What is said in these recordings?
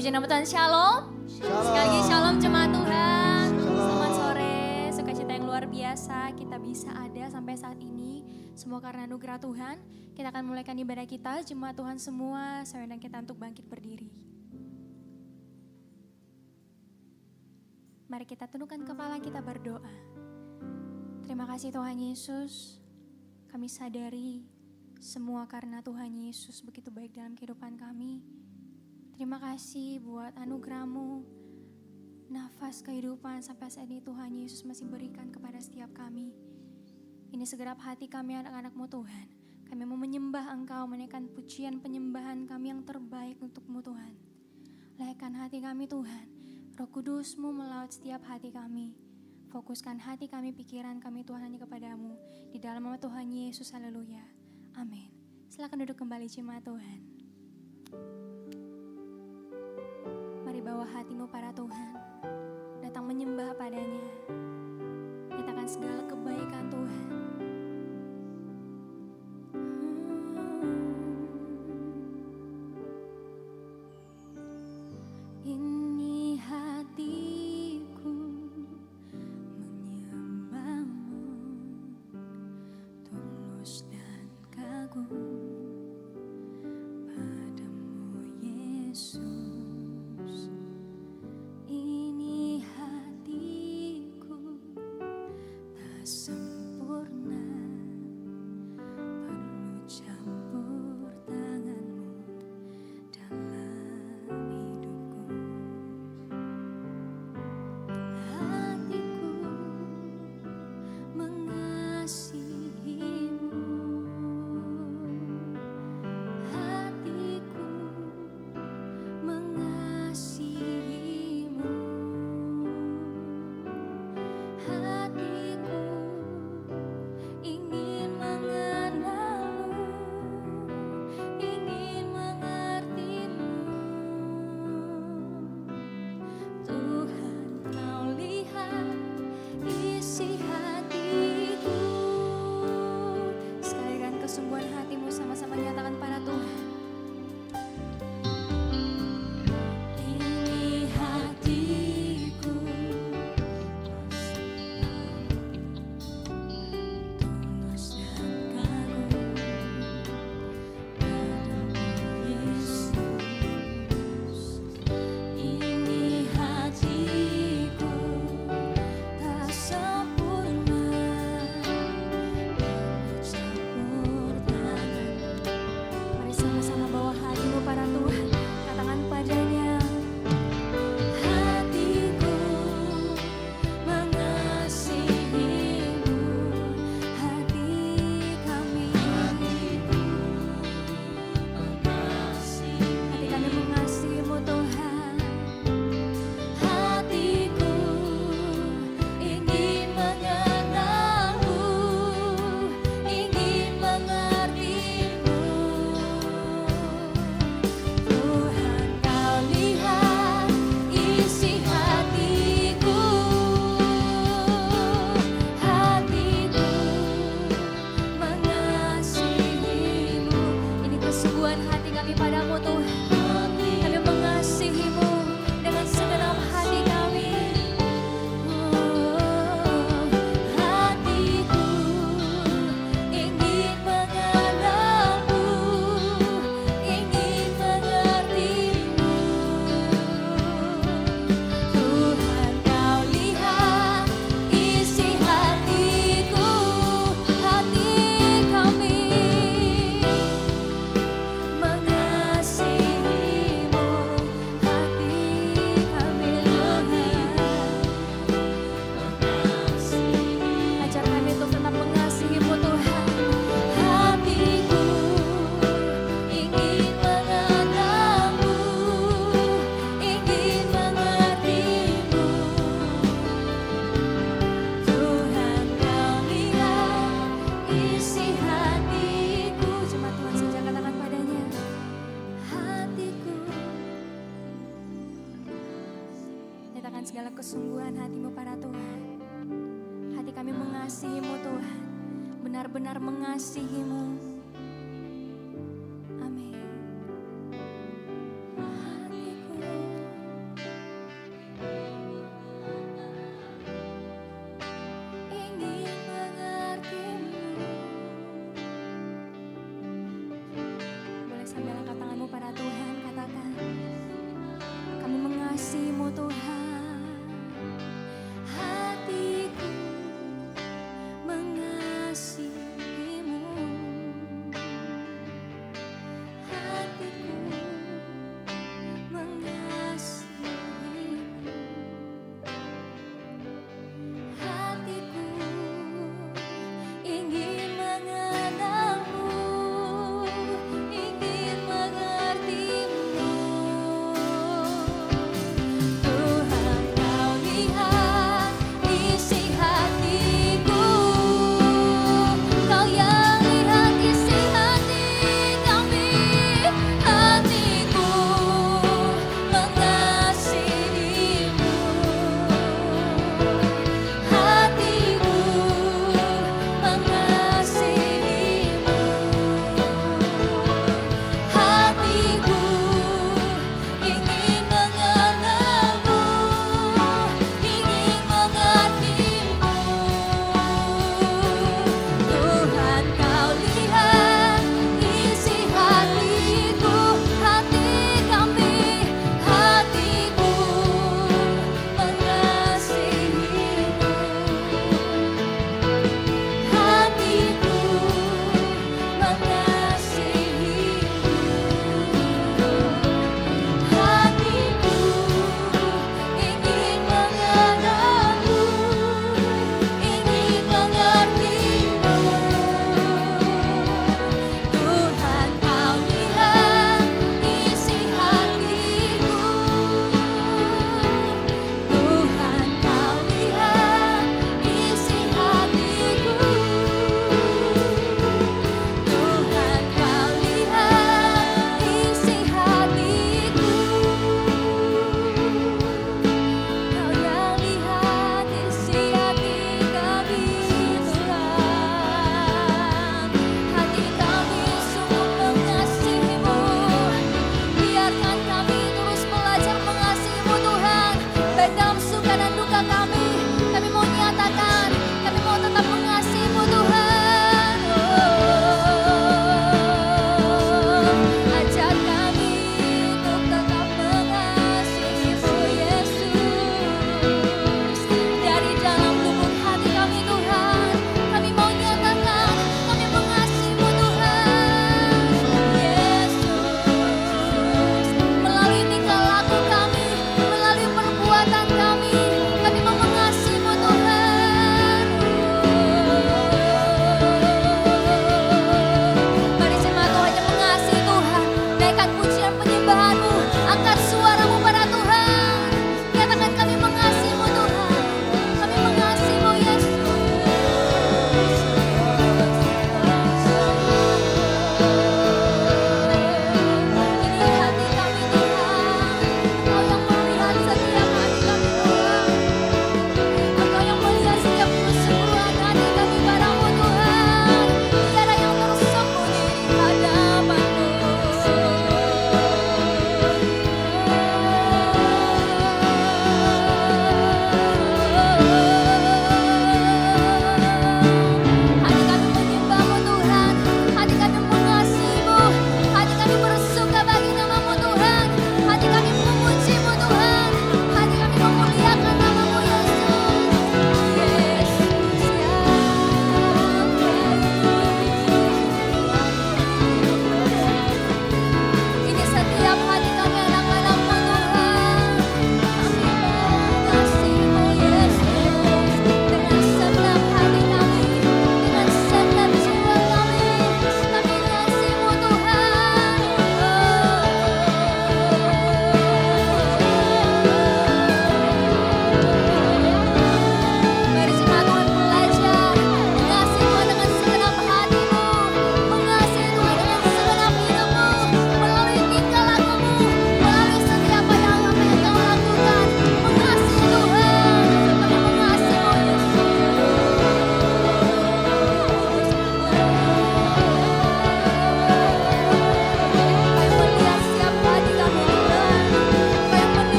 Puji nama Tuhan, shalom. Sekali lagi shalom jemaat Tuhan. Selamat sore, sukacita yang luar biasa kita bisa ada sampai saat ini. Semua karena anugerah Tuhan. Kita akan mulaikan ibadah kita, jemaat Tuhan semua. Saya undang kita untuk bangkit berdiri. Mari kita tundukkan kepala, kita berdoa. Terima kasih Tuhan Yesus. Kami sadari semua karena Tuhan Yesus begitu baik dalam kehidupan kami. Terima kasih buat anugerah-Mu, nafas kehidupan sampai saat ini Tuhan Yesus masih berikan kepada setiap kami. Ini segenap hati kami anak-anak-Mu Tuhan. Kami mau menyembah Engkau, menaikkan pujian penyembahan kami yang terbaik untuk-Mu Tuhan. Layakkan hati kami Tuhan, Roh Kudus-Mu melaut setiap hati kami. Fokuskan hati kami, pikiran kami Tuhan hanya kepada-Mu. Di dalam nama Tuhan Yesus, haleluya. Amin. Silakan duduk kembali jemaat Tuhan. Mari bawa hatimu pada Tuhan, datang menyembah padanya, nyatakan segala kebaikan Tuhan. Ini hatiku menyembah-Mu, tulus dan kagum padamu Yesus. Ini hatiku tak sempurna, adalah kesungguhan hatimu para Tuhan. Hati kami mengasihimu Tuhan, benar-benar mengasihimu. Amin. Hatiku ingin mengertimu. Boleh sambil angkat tanganmu para Tuhan, katakan, kami mengasihimu Tuhan. Hatiku mengasihimu.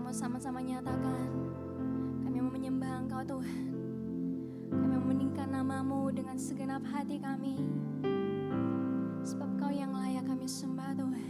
mau sama-sama nyatakan, kami mau menyembah Engkau Tuhan. Kami mau meninggikan nama-Mu dengan segenap hati kami. Sebab Kau yang layak kami sembah Tuhan.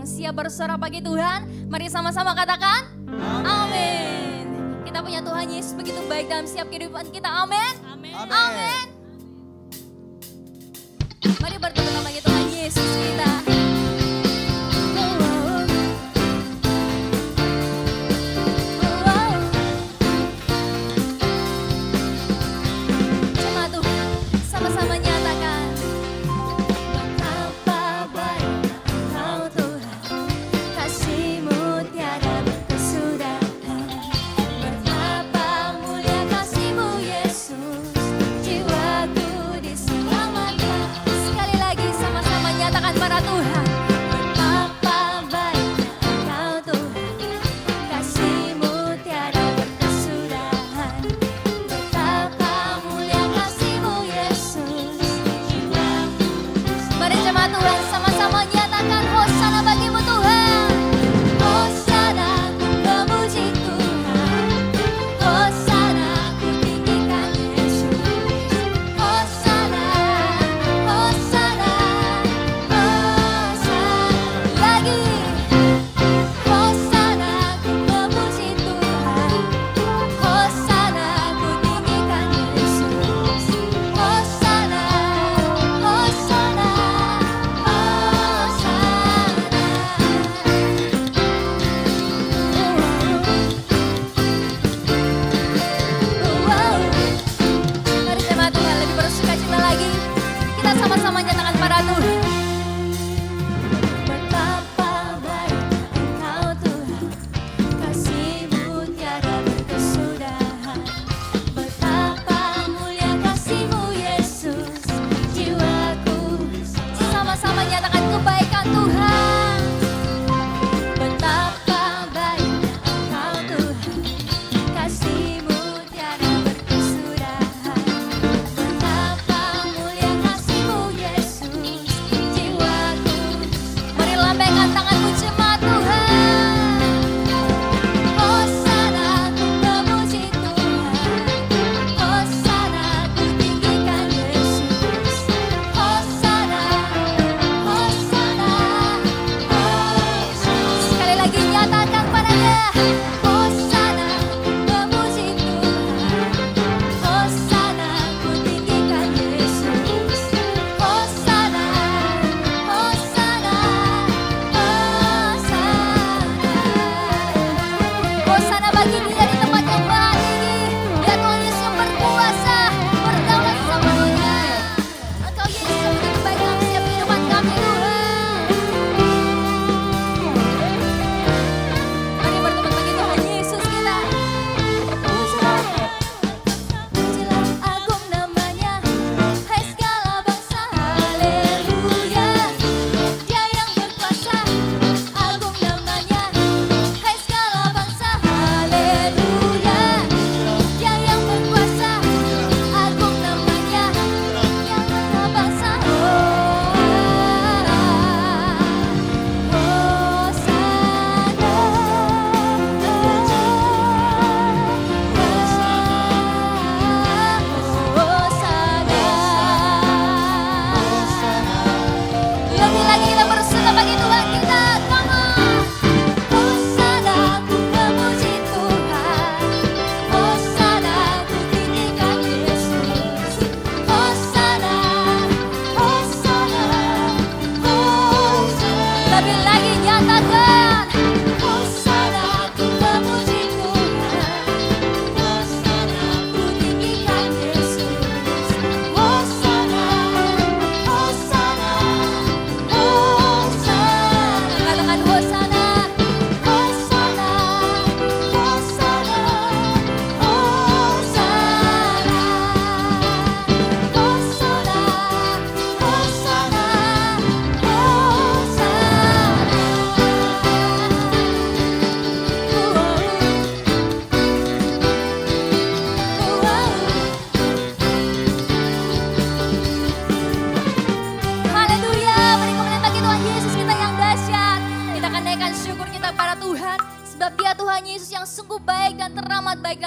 Siap bersorak bagi Tuhan. Mari sama-sama katakan amin. Kita punya Tuhan Yesus begitu baik dalam setiap kehidupan kita. Amin. Amin.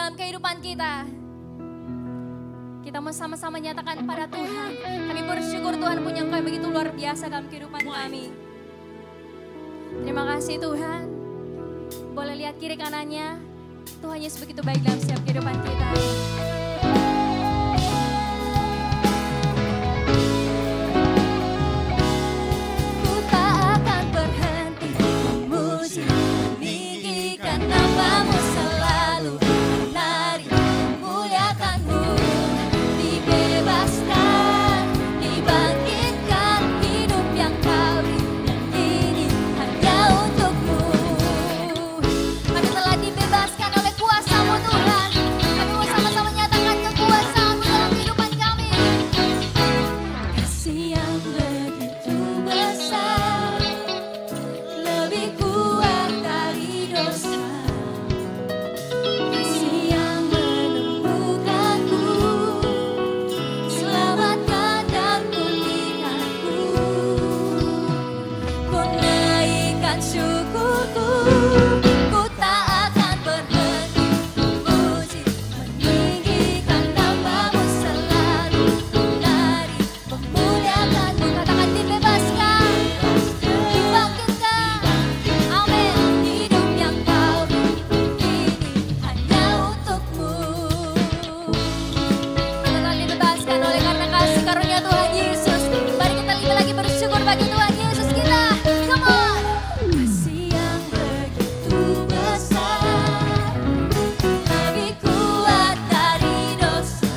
dalam kehidupan kita. Kita mau sama-sama nyatakan pada Tuhan, kami bersyukur Tuhan punya Engkau yang begitu luar biasa dalam kehidupan kami. Terima kasih Tuhan. Boleh lihat kiri kanannya, Tuhan Yesus begitu baik dalam setiap kehidupan kita. Ku tak akan berhenti memuji, meninggikan nama-Mu selalu, menari, memuliakan-Mu, dibebaskan, dibangkitkan, hidup yang Kau beri, dan ini hanya untuk-Mu. Kami telah dibebaskan oleh kuasa-Mu Tuhan. Kami mau sama-sama nyatakan kekuasaan-Mu dalam kehidupan kami. Kasih yang begitu besar, lebih kuat dari dosa. Kasih yang menemukanku, selamatkan dan pulihkanku. Ku naikkan syukurku, ku tak akan berhenti memuji, meninggikan nama-Mu selalu, menari, memuliakan-Mu. Katakan dibebaskan, dibangkitkan, amin. Hidup yang Kau beri, ini hanya untuk-Mu. Kita telah dibebaskan oleh karena kasih karunia Tuhan Yesus. Mari kita lebih lagi bersyukur bagi Tuhan Yesus kita. Come on. Kasih yang begitu besar, lebih kuat dari dosa.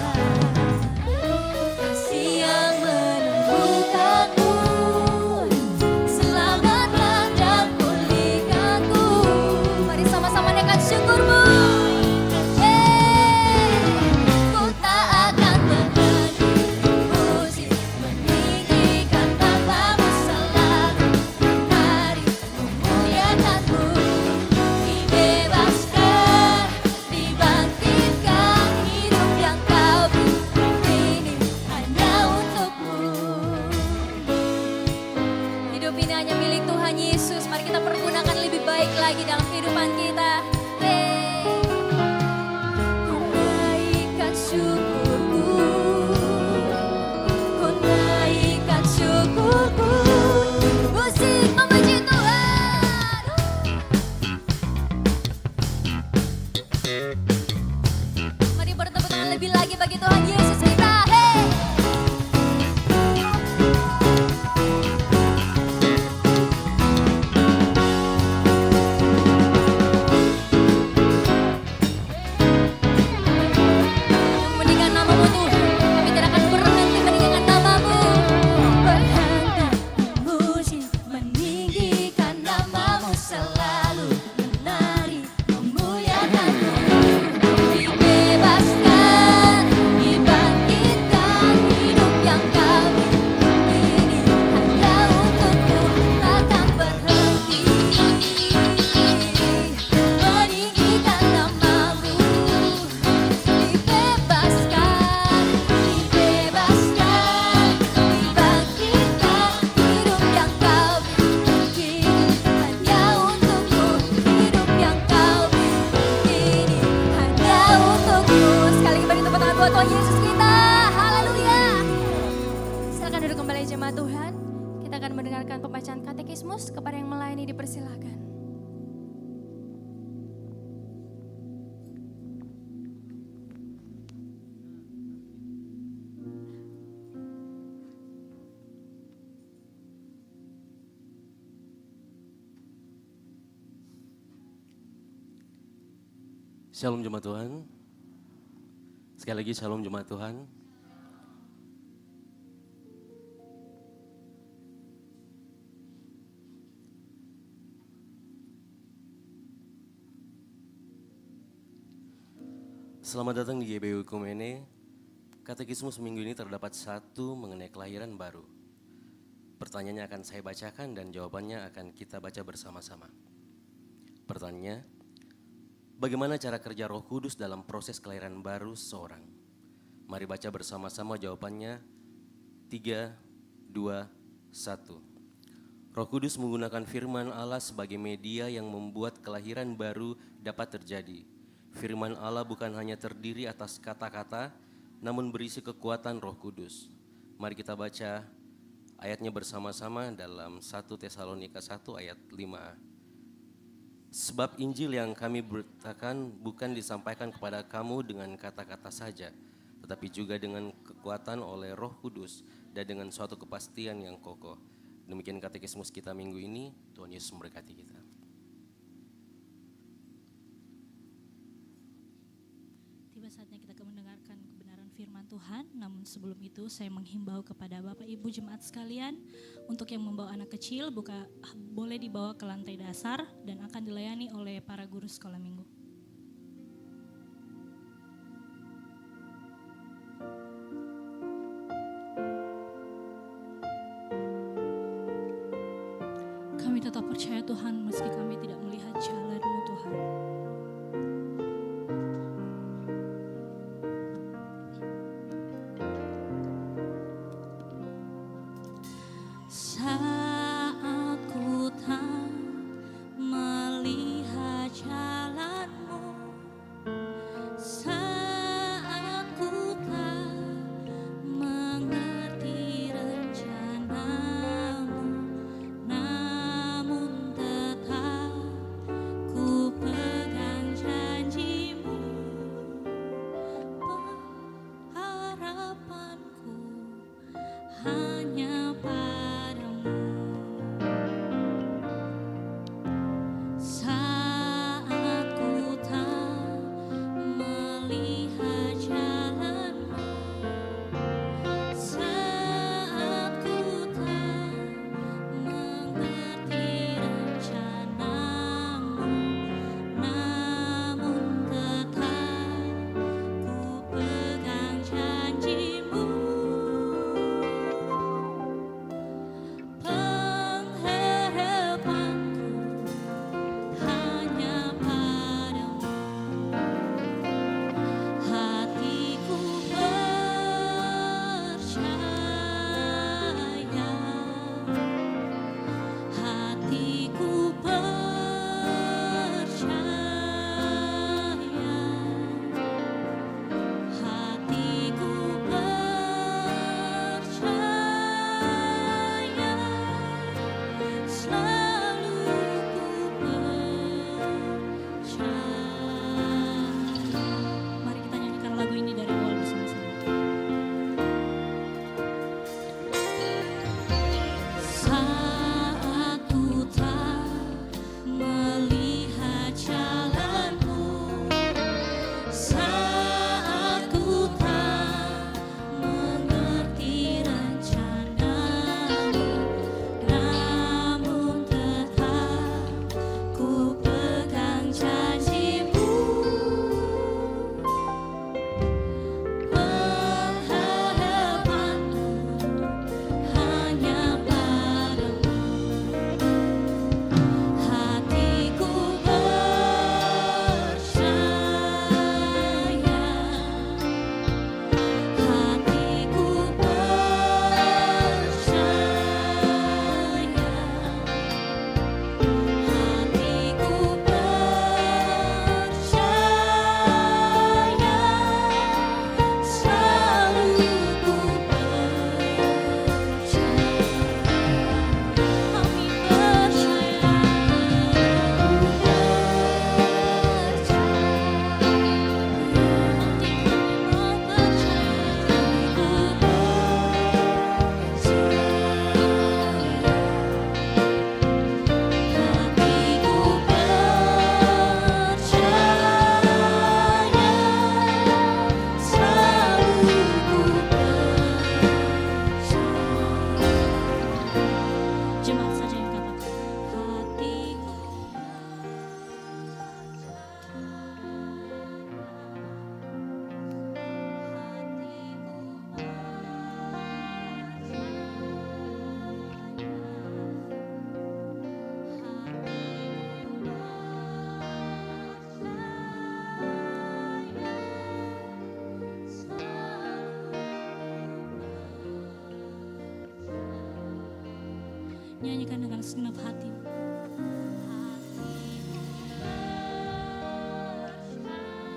Kasih yang menemukanku, selamatkan dan pulihkanku. Mari sama-sama naikkan syukur-Mu. Ku tak akan berhenti memuji, meninggikan nama-Mu selalu, menari, memuliakan-Mu, dibebaskan, dibangkitkan, hidup yang Kau beri, ini hanya untuk-Mu. Hidup ini hanya milik Tuhan Yesus. Mari kita pergunakan lebih baik lagi dalam kehidupan kita. Ku naikkan syukurku, ku naikkan syukurku. Musik memuji Tuhan. Mari bertepuk tangan lebih lagi bagi Tuhan Yesus kita. Hey. Meninggikan nama-Mu Tuhan, kami tidak akan berhenti meninggikan nama-Mu. Berhenti memuji, meninggikan nama-Mu selalu, menari, memuliakan-Mu, dibebaskan, dibangkitkan, hidup yang Kau beri, ini hanya untuk-Mu. Takkan berhenti meninggikan nama-Mu, dibebaskan, dibebaskan, dibangkitkan, hidup yang Kau beri, hanya untuk-Mu. Hidup yang Kau beri, hanya untuk-Mu. Sekali lagi beri tepuk tangan buat Tuhan Yesus kita. Haleluya. Silakan duduk kembali jemaat Tuhan. Kita akan mendengarkan pembacaan katekismus. Kepada yang melayani dipersilakan. Shalom jemaat Tuhan. Sekali lagi shalom jemaat Tuhan. Selamat datang di GBU Kumene. Katekismus minggu ini terdapat satu mengenai kelahiran baru. Pertanyaannya akan saya bacakan dan jawabannya akan kita baca bersama-sama. Pertanyaannya, bagaimana cara kerja Roh Kudus dalam proses kelahiran baru seseorang? Mari baca bersama-sama jawabannya. 3, 2, 1. Roh Kudus menggunakan firman Allah sebagai media yang membuat kelahiran baru dapat terjadi. Firman Allah bukan hanya terdiri atas kata-kata, namun berisi kekuatan Roh Kudus. Mari kita baca ayatnya bersama-sama dalam 1 Tesalonika 1 ayat 5a. Sebab Injil yang kami beritakan bukan disampaikan kepada kamu dengan kata-kata saja, tetapi juga dengan kekuatan oleh Roh Kudus dan dengan suatu kepastian yang kokoh. Demikian katekismus kita minggu ini. Tuhan Yesus memberkati kita. Tiba saatnya kita akan mendengarkan kebenaran firman Tuhan. Namun sebelum itu saya menghimbau kepada Bapak Ibu jemaat sekalian, untuk yang membawa anak kecil boleh dibawa ke lantai dasar dan akan dilayani oleh para guru sekolah minggu. Kami tetap percaya Tuhan meski kami tidak melihat jalan-Mu Tuhan. Saat ku tak melihat jalan-Mu, saat ku tak mengerti rencana-Mu, namun tetap ku pegang janji-Mu. Pengharapanku hanya padamu. Saat ku tak melihat jalan-Mu, saat ku tak mengerti rencana-Mu, namun tetap ku pegang janji-Mu. Pengharapanku hanya padamu. Hatiku percaya, hatiku percaya, hatiku percaya, selalu ku percaya. Mari kita nyanyikan lagu ini dari awal bersama-sama. Saat ku tak melihat jalan-Mu, saat ku tak mengerti rencana-Mu, namun tetap ku pegang janji-Mu. Pengharapanku hanya padamu. Hatiku percaya, hatiku percaya, hatiku percaya, selalu ku percaya. Kami percaya, jemaat saja yang katakan, hatiku nyanyikan dengan segenap hati. Hatiku percaya,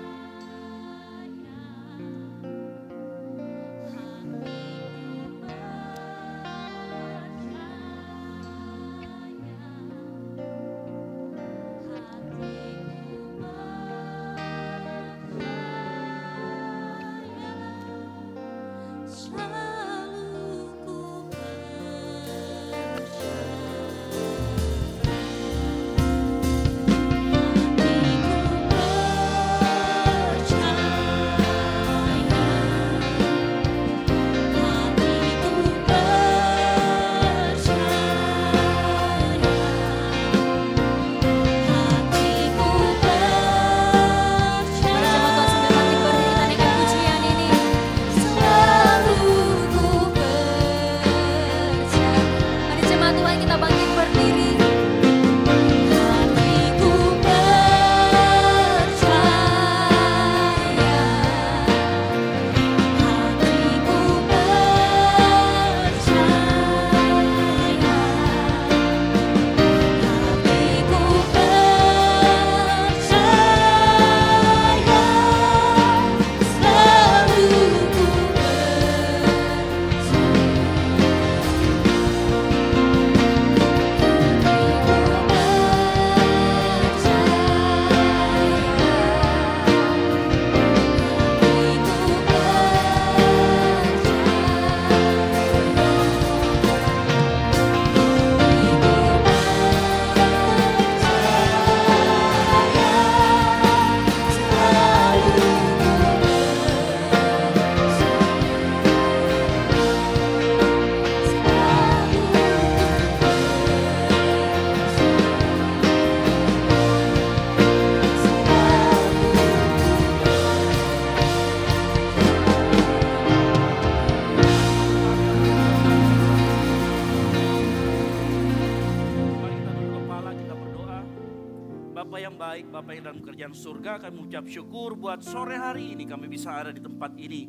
yang baik, Bapa yang dalam kerjaan surga, kami mengucap syukur buat sore hari ini kami bisa ada di tempat ini.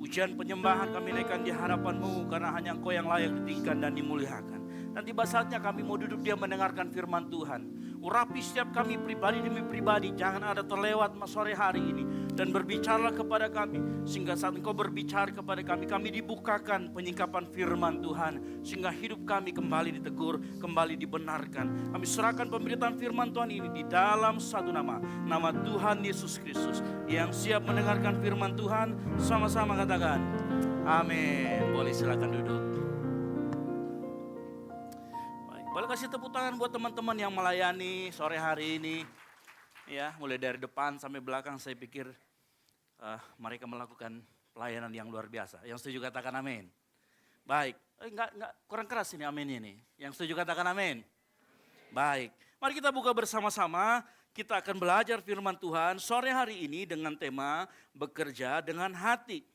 Pujian penyembahan kami naikkan di hadapan-Mu karena hanya Engkau yang layak ditinggikan dan dimuliakan. Dan tiba saatnya kami mau duduk diam mendengarkan firman Tuhan. Urapi setiap kami pribadi demi pribadi, jangan ada terlewat sore hari ini. Dan berbicaralah kepada kami, sehingga saat Engkau berbicara kepada kami dibukakan penyingkapan firman Tuhan. Sehingga hidup kami kembali ditegur, kembali dibenarkan. Kami serahkan pemberitaan firman Tuhan ini di dalam satu nama Tuhan Yesus Kristus. Yang siap mendengarkan firman Tuhan, sama-sama katakan, amin. Boleh silakan duduk. Boleh kasih tepuk tangan buat teman-teman yang melayani sore hari ini. Ya, mulai dari depan sampai belakang saya pikir mereka melakukan pelayanan yang luar biasa. Yang setuju katakan amin. Baik, enggak kurang keras ini aminnya nih. Yang setuju katakan amin. Baik, mari kita buka bersama-sama. Kita akan belajar firman Tuhan sore hari ini dengan tema bekerja dengan hati.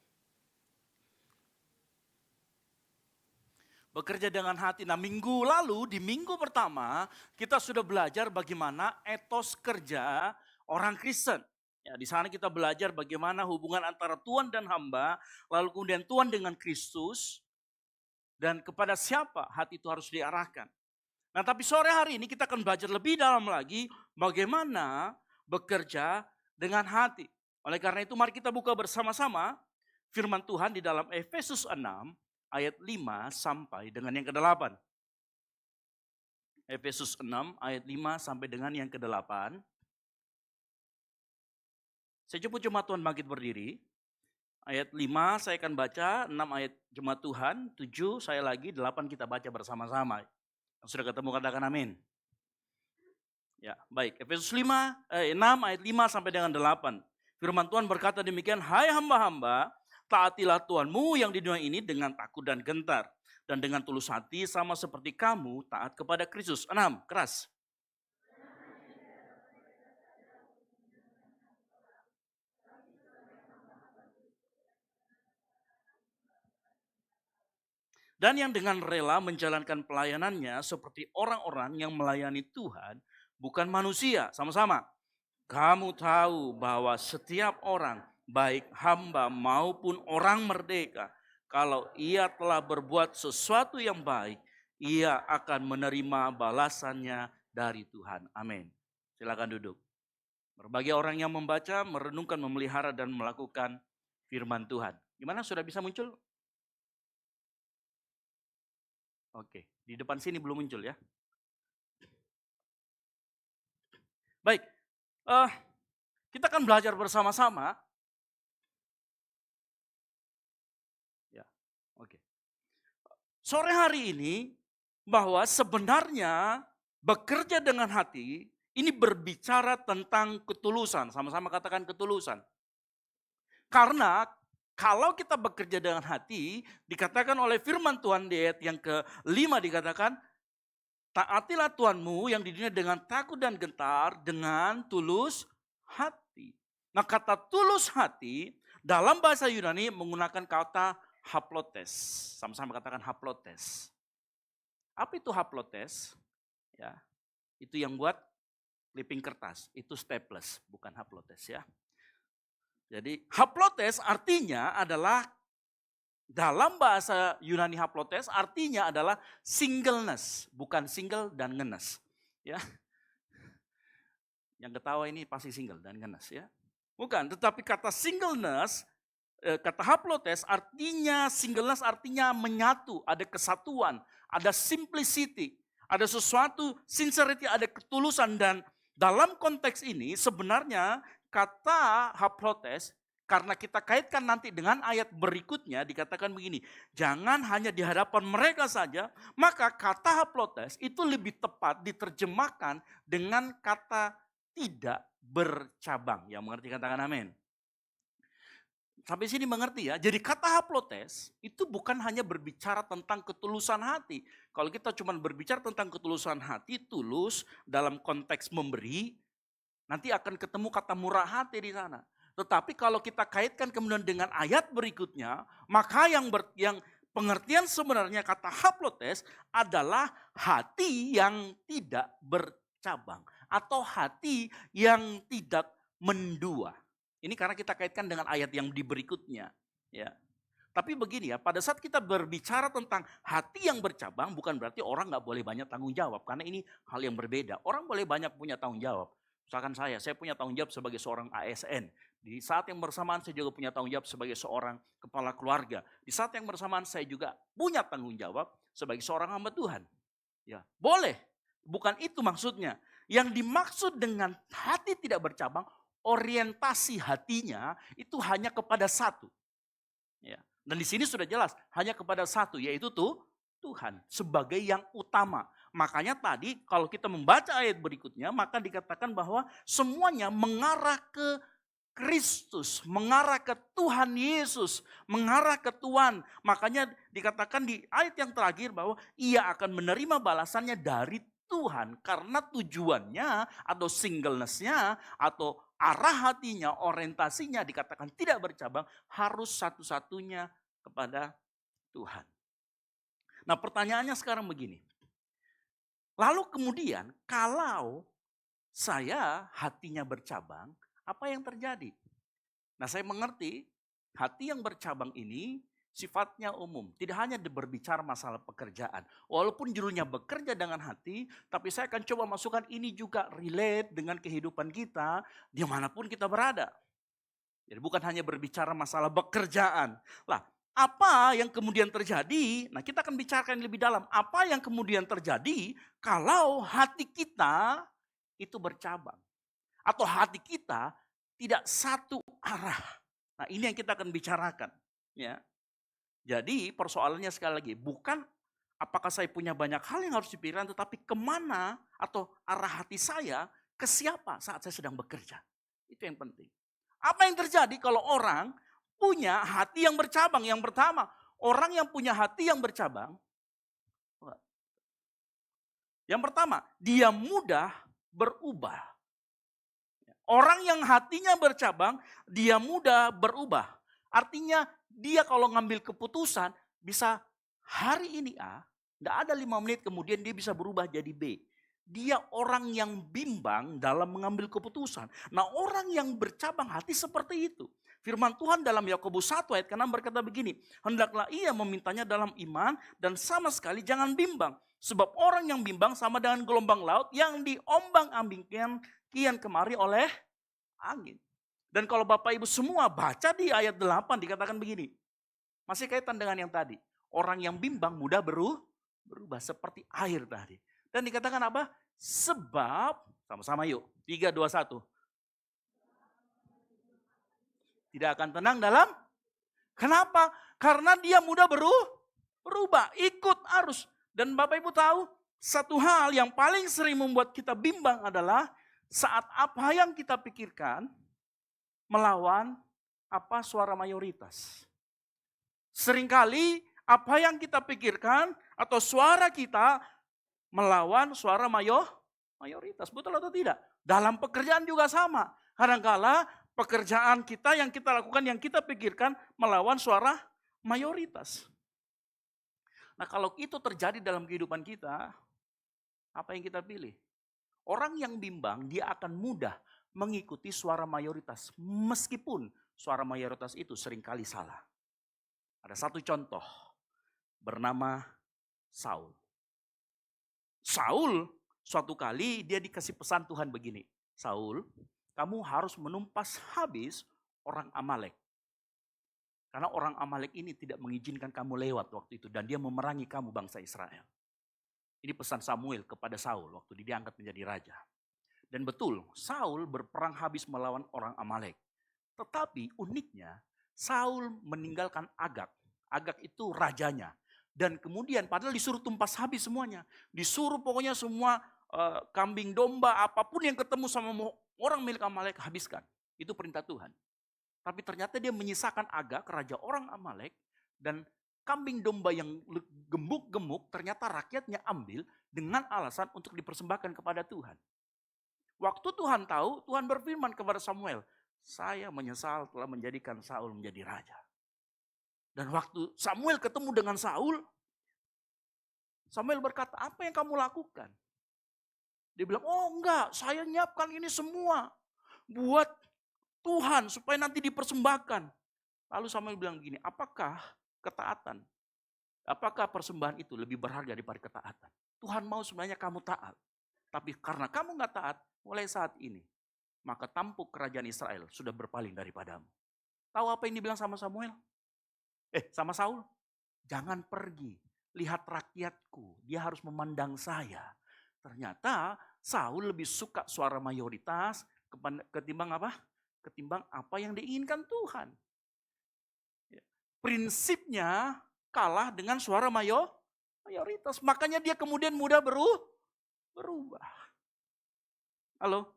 Bekerja dengan hati. Nah, minggu lalu, di minggu pertama, kita sudah belajar bagaimana etos kerja orang Kristen. Ya, di sana kita belajar bagaimana hubungan antara Tuhan dan hamba, lalu kemudian Tuhan dengan Kristus, dan kepada siapa hati itu harus diarahkan. Nah, tapi sore hari ini kita akan belajar lebih dalam lagi bagaimana bekerja dengan hati. Oleh karena itu, mari kita buka bersama-sama firman Tuhan di dalam Efesus 6, ayat 5 sampai dengan yang ke-8. Efesus 6 ayat 5 sampai dengan yang ke-8. Saya jemput jemaat Tuhan bangkit berdiri. Ayat 5 saya akan baca, 6 ayat jemaat Tuhan, 7 saya lagi, 8 kita baca bersama-sama. Yang sudah ketemu katakan amin. Ya, baik. Efesus 6 ayat 5 sampai dengan 8. Firman Tuhan berkata demikian, hai hamba-hamba, taatilah Tuhanmu yang di dunia ini dengan takut dan gentar. Dan dengan tulus hati sama seperti kamu taat kepada Kristus. 6, keras. Dan yang dengan rela menjalankan pelayanannya seperti orang-orang yang melayani Tuhan, bukan manusia. Sama-sama. Kamu tahu bahwa setiap orang, baik hamba maupun orang merdeka, kalau ia telah berbuat sesuatu yang baik, ia akan menerima balasannya dari Tuhan. Amin. Silakan duduk. Berbagai orang yang membaca, merenungkan, memelihara, dan melakukan firman Tuhan. Gimana, sudah bisa muncul? Oke, di depan sini belum muncul ya. Baik, kita akan belajar bersama-sama. Oke. Sore hari ini bahwa sebenarnya bekerja dengan hati ini berbicara tentang ketulusan. Sama-sama katakan ketulusan. Karena kalau kita bekerja dengan hati, dikatakan oleh firman Tuhan di ayat yang ke-5 dikatakan, taatilah Tuhanmu yang di dunia dengan takut dan gentar, dengan tulus hati. Nah, kata tulus hati dalam bahasa Yunani menggunakan kata haplotes. Sama-sama katakan haplotes. Apa itu haplotes? Ya, itu yang buat clipping kertas. Itu staples, bukan haplotes ya. Jadi haplotes artinya adalah, dalam bahasa Yunani haplotes artinya adalah singleness. Bukan single dan ngenes. Ya. Yang ketawa ini pasti single dan ngenes ya. Bukan, tetapi kata singleness, kata haplotes artinya, singleness artinya menyatu, ada kesatuan, ada simplicity, ada sesuatu, sincerity, ada ketulusan. Dan dalam konteks ini sebenarnya kata haplotes, karena kita kaitkan nanti dengan ayat berikutnya dikatakan begini, jangan hanya di hadapan mereka saja, maka kata haplotes itu lebih tepat diterjemahkan dengan kata tidak bercabang. Yang mengerti katakan amin. Sampai sini mengerti ya. Jadi kata haplotes itu bukan hanya berbicara tentang ketulusan hati. Kalau kita cuma berbicara tentang ketulusan hati, tulus dalam konteks memberi, nanti akan ketemu kata murah hati di sana. Tetapi kalau kita kaitkan kemudian dengan ayat berikutnya, maka yang pengertian sebenarnya kata haplotes adalah hati yang tidak bercabang. atau hati yang tidak mendua. Ini karena kita kaitkan dengan ayat yang di berikutnya. Ya. Tapi begini ya, pada saat kita berbicara tentang hati yang bercabang, bukan berarti orang nggak boleh banyak tanggung jawab. Karena ini hal yang berbeda. Orang boleh banyak punya tanggung jawab. Misalkan saya punya tanggung jawab sebagai seorang ASN. Di saat yang bersamaan saya juga punya tanggung jawab sebagai seorang kepala keluarga. Di saat yang bersamaan saya juga punya tanggung jawab sebagai seorang hamba Tuhan. Ya, boleh. Bukan itu maksudnya. Yang dimaksud dengan hati tidak bercabang, orientasi hatinya itu hanya kepada satu. Ya. Dan di sini sudah jelas, hanya kepada satu, yaitu Tuhan sebagai yang utama. Makanya tadi kalau kita membaca ayat berikutnya, maka dikatakan bahwa semuanya mengarah ke Kristus, mengarah ke Tuhan Yesus, mengarah ke Tuhan. Makanya dikatakan di ayat yang terakhir bahwa ia akan menerima balasannya dari Tuhan. Karena tujuannya atau singleness-nya atau arah hatinya, orientasinya dikatakan tidak bercabang, harus satu-satunya kepada Tuhan. Nah pertanyaannya sekarang begini. Lalu kemudian kalau saya hatinya bercabang, apa yang terjadi? Nah saya mengerti hati yang bercabang ini sifatnya umum. Tidak hanya berbicara masalah pekerjaan. Walaupun judulnya bekerja dengan hati, tapi saya akan coba masukkan ini juga relate dengan kehidupan kita dimanapun kita berada. Jadi bukan hanya berbicara masalah pekerjaan. Lah, apa yang kemudian terjadi? Nah kita akan bicarakan lebih dalam. Apa yang kemudian terjadi kalau hati kita itu bercabang? Atau hati kita tidak satu arah. Nah ini yang kita akan bicarakan. Ya. Jadi persoalannya sekali lagi, bukan apakah saya punya banyak hal yang harus dipikirkan, tetapi kemana atau arah hati saya, ke siapa saat saya sedang bekerja. Itu yang penting. Apa yang terjadi kalau orang punya hati yang bercabang? Yang pertama, orang yang punya hati yang bercabang, yang pertama, dia mudah berubah. Orang yang hatinya bercabang, dia mudah berubah. Artinya dia kalau ngambil keputusan bisa hari ini A, enggak ada 5 menit kemudian dia bisa berubah jadi B. Dia orang yang bimbang dalam mengambil keputusan. Nah orang yang bercabang hati seperti itu. Firman Tuhan dalam Yakobus 1 ayat ke-6 berkata begini, hendaklah ia memintanya dalam iman dan sama sekali jangan bimbang. Sebab orang yang bimbang sama dengan gelombang laut yang diombang-ambingkan kian kemari oleh angin. Dan kalau Bapak Ibu semua baca di ayat 8 dikatakan begini. Masih kaitan dengan yang tadi. Orang yang bimbang mudah berubah seperti air tadi. Dan dikatakan apa? Sebab, sama-sama yuk. 3, 2, 1. Tidak akan tenang dalam. Kenapa? Karena dia mudah berubah. Ikut arus. Dan Bapak Ibu tahu, satu hal yang paling sering membuat kita bimbang adalah saat apa yang kita pikirkan melawan apa suara mayoritas. Seringkali apa yang kita pikirkan atau suara kita melawan suara mayoritas. Betul atau tidak? Dalam pekerjaan juga sama. Kadangkala pekerjaan kita yang kita lakukan, yang kita pikirkan melawan suara mayoritas. Nah kalau itu terjadi dalam kehidupan kita, apa yang kita pilih? Orang yang bimbang dia akan mudah mengikuti suara mayoritas. Meskipun suara mayoritas itu seringkali salah. Ada satu contoh bernama Saul. Saul suatu kali dia dikasih pesan Tuhan begini. Saul, kamu harus menumpas habis orang Amalek. Karena orang Amalek ini tidak mengizinkan kamu lewat waktu itu. Dan dia memerangi kamu bangsa Israel. Ini pesan Samuel kepada Saul waktu dia diangkat menjadi raja. Dan betul, Saul berperang habis melawan orang Amalek. Tetapi uniknya, Saul meninggalkan Agag. Agag itu rajanya. Dan kemudian padahal disuruh tumpas habis semuanya. Disuruh pokoknya semua kambing domba, apapun yang ketemu sama orang milik Amalek, habiskan. Itu perintah Tuhan. Tapi ternyata dia menyisakan Agag, raja orang Amalek. Dan kambing domba yang gemuk-gemuk ternyata rakyatnya ambil dengan alasan untuk dipersembahkan kepada Tuhan. Waktu Tuhan tahu, Tuhan berfirman kepada Samuel, saya menyesal telah menjadikan Saul menjadi raja. Dan waktu Samuel ketemu dengan Saul, Samuel berkata, apa yang kamu lakukan? Dia bilang, oh enggak, saya nyiapkan ini semua buat Tuhan supaya nanti dipersembahkan. Lalu Samuel bilang gini, apakah ketaatan, apakah persembahan itu lebih berharga daripada ketaatan? Tuhan mau sebenarnya kamu taat. Tapi karena kamu nggak taat, mulai saat ini, maka tampuk kerajaan Israel sudah berpaling daripadamu. Tahu apa yang dibilang sama Samuel? Sama Saul? Jangan pergi, lihat rakyatku, dia harus memandang saya. Ternyata Saul lebih suka suara mayoritas ketimbang apa? Ketimbang apa yang diinginkan Tuhan. Prinsipnya kalah dengan suara mayoritas. Makanya dia kemudian mudah berubah. Halo?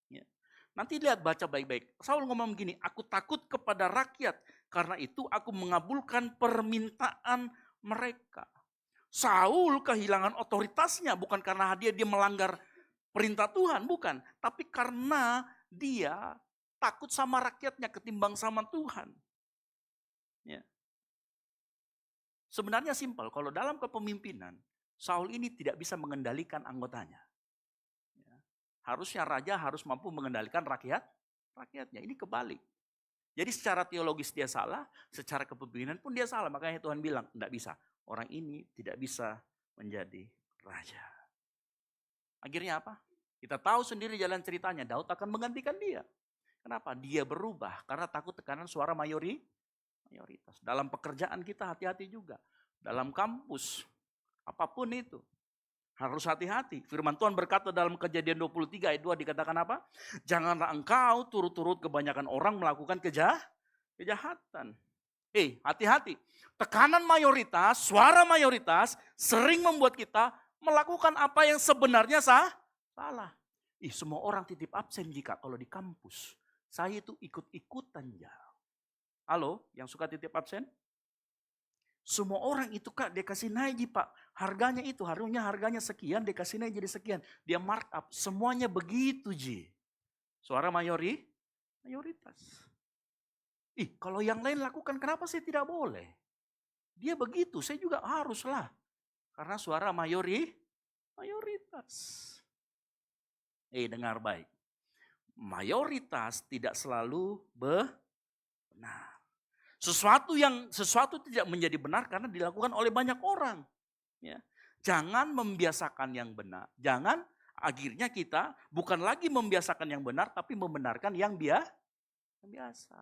Ya. Nanti lihat baca baik-baik. Saul ngomong begini, aku takut kepada rakyat. Karena itu aku mengabulkan permintaan mereka. Saul kehilangan otoritasnya bukan karena dia melanggar perintah Tuhan, bukan. Tapi karena dia takut sama rakyatnya ketimbang sama Tuhan. Ya. Sebenarnya simpel, kalau dalam kepemimpinan, Saul ini tidak bisa mengendalikan anggotanya. Ya. Harusnya raja harus mampu mengendalikan rakyatnya. Ini kebalik. Jadi secara teologis dia salah, secara kepemimpinan pun dia salah. Makanya Tuhan bilang, tidak bisa. Orang ini tidak bisa menjadi raja. Akhirnya apa? Kita tahu sendiri jalan ceritanya, Daud akan menggantikan dia. Kenapa? Dia berubah karena takut tekanan suara mayoritas. Dalam pekerjaan kita hati-hati juga. Dalam kampus, apapun itu. Harus hati-hati. Firman Tuhan berkata dalam Kejadian 23 ayat 2 dikatakan apa? Janganlah engkau turut-turut kebanyakan orang melakukan kejahatan. Hati-hati. Tekanan mayoritas, suara mayoritas sering membuat kita melakukan apa yang sebenarnya salah. Semua orang titip absen jika kalau di kampus. Saya itu ikut-ikutan ya. Halo, yang suka titip absen? Semua orang itu Kak, dia kasih naik Pak. Harganya itu, harganya sekian, dia kasih naik jadi sekian. Dia markup, semuanya begitu Ji. Suara mayoritas. Kalau yang lain lakukan, kenapa saya tidak boleh? Dia begitu, saya juga haruslah. Karena suara mayoritas. Dengar baik. Mayoritas tidak selalu benar. Sesuatu tidak menjadi benar karena dilakukan oleh banyak orang. Ya. Jangan membiasakan yang benar. Jangan akhirnya kita bukan lagi membiasakan yang benar, tapi membenarkan yang biasa.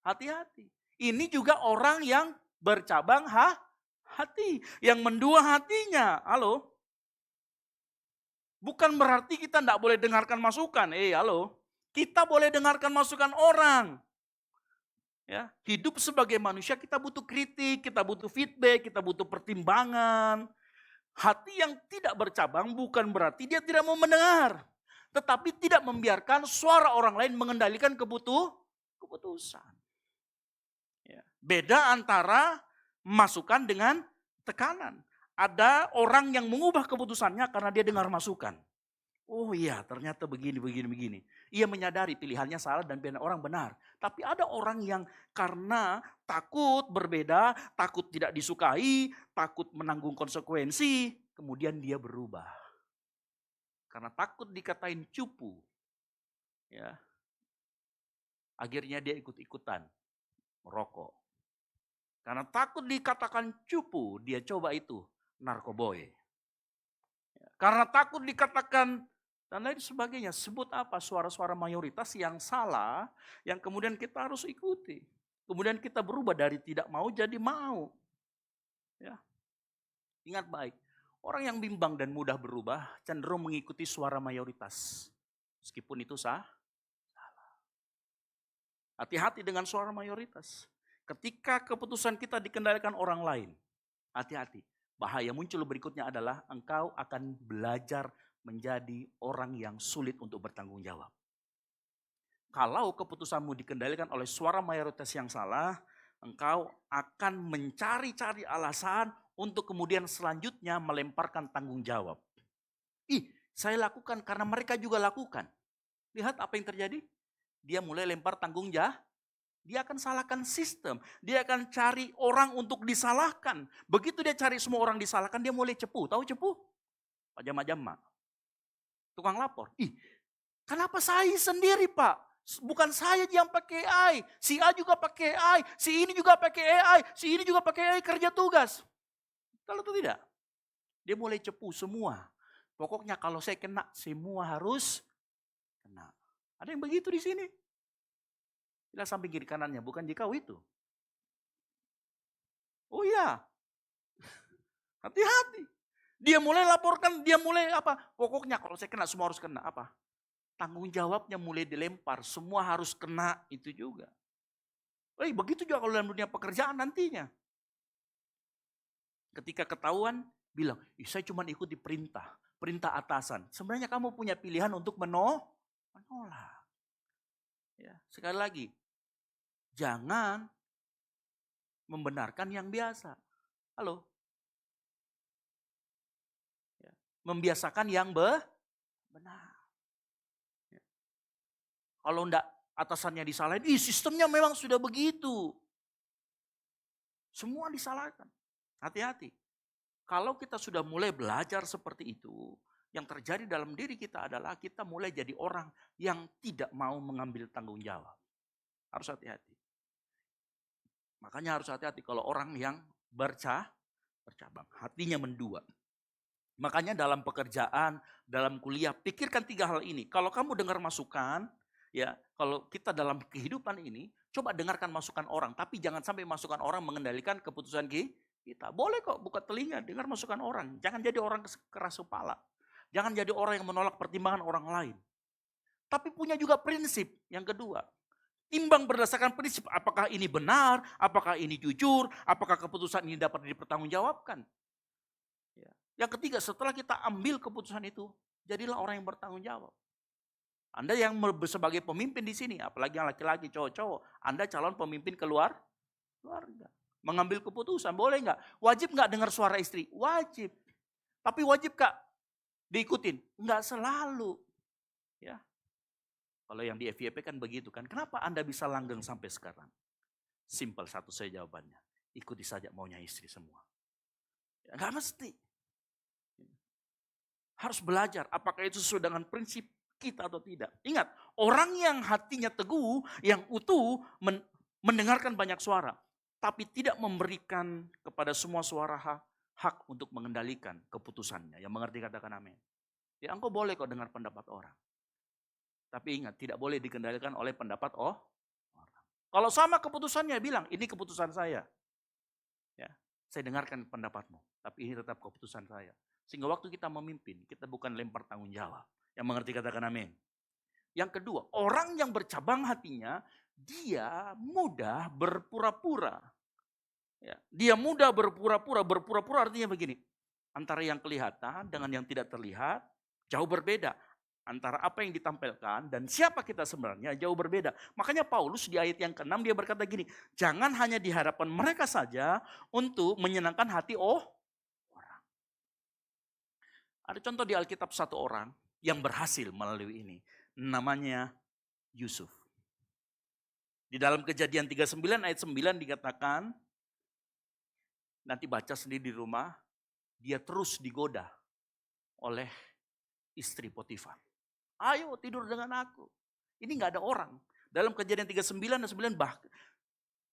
Hati-hati. Ini juga orang yang bercabang hati. Yang mendua hatinya. Halo? Bukan berarti kita tidak boleh dengarkan masukan. Halo? Kita boleh dengarkan masukan orang. Ya, hidup sebagai manusia kita butuh kritik, kita butuh feedback, kita butuh pertimbangan. Hati yang tidak bercabang bukan berarti dia tidak mau mendengar. Tetapi tidak membiarkan suara orang lain mengendalikan keputusan. Ya. Beda antara masukan dengan tekanan. Ada orang yang mengubah keputusannya karena dia dengar masukan. Oh iya, ternyata begini. Ia menyadari pilihannya salah dan pilihan orang benar. Tapi ada orang yang karena takut berbeda, takut tidak disukai, takut menanggung konsekuensi, kemudian dia berubah. Karena takut dikatain cupu. Ya. Akhirnya dia ikut-ikutan merokok. Karena takut dikatakan cupu, dia coba itu narkoboy. Karena takut dikatakan dan lain sebagainya. Sebut apa? Suara-suara mayoritas yang salah, yang kemudian kita harus ikuti. Kemudian kita berubah dari tidak mau jadi mau. Ya. Ingat baik, orang yang bimbang dan mudah berubah cenderung mengikuti suara mayoritas. Meskipun itu salah. Hati-hati dengan suara mayoritas. Ketika keputusan kita dikendalikan orang lain, hati-hati. Bahaya muncul berikutnya adalah engkau akan belajar menjadi orang yang sulit untuk bertanggung jawab. Kalau keputusanmu dikendalikan oleh suara mayoritas yang salah, engkau akan mencari-cari alasan untuk kemudian selanjutnya melemparkan tanggung jawab. Saya lakukan karena mereka juga lakukan. Lihat apa yang terjadi. Dia mulai lempar tanggung jawab. Dia akan salahkan sistem. Dia akan cari orang untuk disalahkan. Begitu dia cari semua orang disalahkan, dia mulai cepu. Tahu cepu? Pajama-jama. Tukang lapor. Ih, kenapa saya sendiri Pak? Bukan saya yang pakai AI. Si A juga pakai AI. Si ini juga pakai AI. Si ini juga pakai AI kerja tugas. Kalau itu tidak. Dia mulai cepu semua. Pokoknya kalau saya kena, semua harus kena. Ada yang begitu di sini. Tidak samping kiri kanannya, bukan jika itu. Oh iya. Hati-hati. Dia mulai laporkan, dia mulai apa? Pokoknya kalau saya kena, semua harus kena. Apa? Tanggung jawabnya mulai dilempar, semua harus kena itu juga. Begitu juga kalau dalam dunia pekerjaan nantinya. Ketika ketahuan, bilang, saya cuma ikuti perintah atasan. Sebenarnya kamu punya pilihan untuk menolak. Ya, sekali lagi, jangan membenarkan yang biasa. Halo? Ya, membiasakan yang benar. Kalau enggak atasannya disalahin, sistemnya memang sudah begitu. Semua disalahkan. Hati-hati. Kalau kita sudah mulai belajar seperti itu, yang terjadi dalam diri kita adalah kita mulai jadi orang yang tidak mau mengambil tanggung jawab. Harus hati-hati. Makanya harus hati-hati kalau orang yang bercabang. Hatinya mendua. Makanya dalam pekerjaan, dalam kuliah, pikirkan 3 hal ini. Kalau kamu dengar masukan, ya, kalau kita dalam kehidupan ini, coba dengarkan masukan orang, tapi jangan sampai masukan orang mengendalikan keputusan kita. Boleh kok buka telinga, dengar masukan orang. Jangan jadi orang keras kepala. Jangan jadi orang yang menolak pertimbangan orang lain. Tapi punya juga prinsip yang kedua. Timbang berdasarkan prinsip, apakah ini benar, apakah ini jujur, apakah keputusan ini dapat dipertanggungjawabkan. Ya. Yang ketiga, setelah kita ambil keputusan itu, jadilah orang yang bertanggung jawab. Anda yang sebagai pemimpin di sini, apalagi yang laki-laki, cowok-cowok, Anda calon pemimpin keluarga. Mengambil keputusan, boleh nggak? Wajib nggak dengar suara istri? Wajib. Tapi wajib nggak diikutin? Nggak selalu. Ya. Kalau yang di FYP kan begitu kan. Kenapa Anda bisa langgeng sampai sekarang? Simpel satu saja jawabannya. Ikuti saja maunya istri semua. Ya, nggak mesti. Harus belajar apakah itu sesuai dengan prinsip kita atau tidak. Ingat, orang yang hatinya teguh, yang utuh, mendengarkan banyak suara. Tapi tidak memberikan kepada semua suara hak untuk mengendalikan keputusannya. Yang mengerti katakan amin. Ya engkau boleh kok dengar pendapat orang. Tapi ingat, tidak boleh dikendalikan oleh pendapat orang. Kalau sama keputusannya bilang, ini keputusan saya. Ya, saya dengarkan pendapatmu. Tapi ini tetap keputusan saya. Sehingga waktu kita memimpin, kita bukan lempar tanggung jawab. Yang mengerti katakan amin. Yang kedua, orang yang bercabang hatinya, dia mudah berpura-pura. Ya, dia mudah berpura-pura. Berpura-pura artinya begini. Antara yang kelihatan dengan yang tidak terlihat, jauh berbeda. Antara apa yang ditampilkan dan siapa kita sebenarnya jauh berbeda. Makanya Paulus di ayat yang ke-6 dia berkata gini, jangan hanya di hadapan mereka saja untuk menyenangkan hati orang. Ada contoh di Alkitab satu orang yang berhasil melalui ini. Namanya Yusuf. Di dalam Kejadian 39 ayat 9 dikatakan, nanti baca sendiri di rumah, dia terus digoda oleh istri Potifar. Ayo tidur dengan aku. Ini gak ada orang. Dalam Kejadian 39 dan 9 bahkan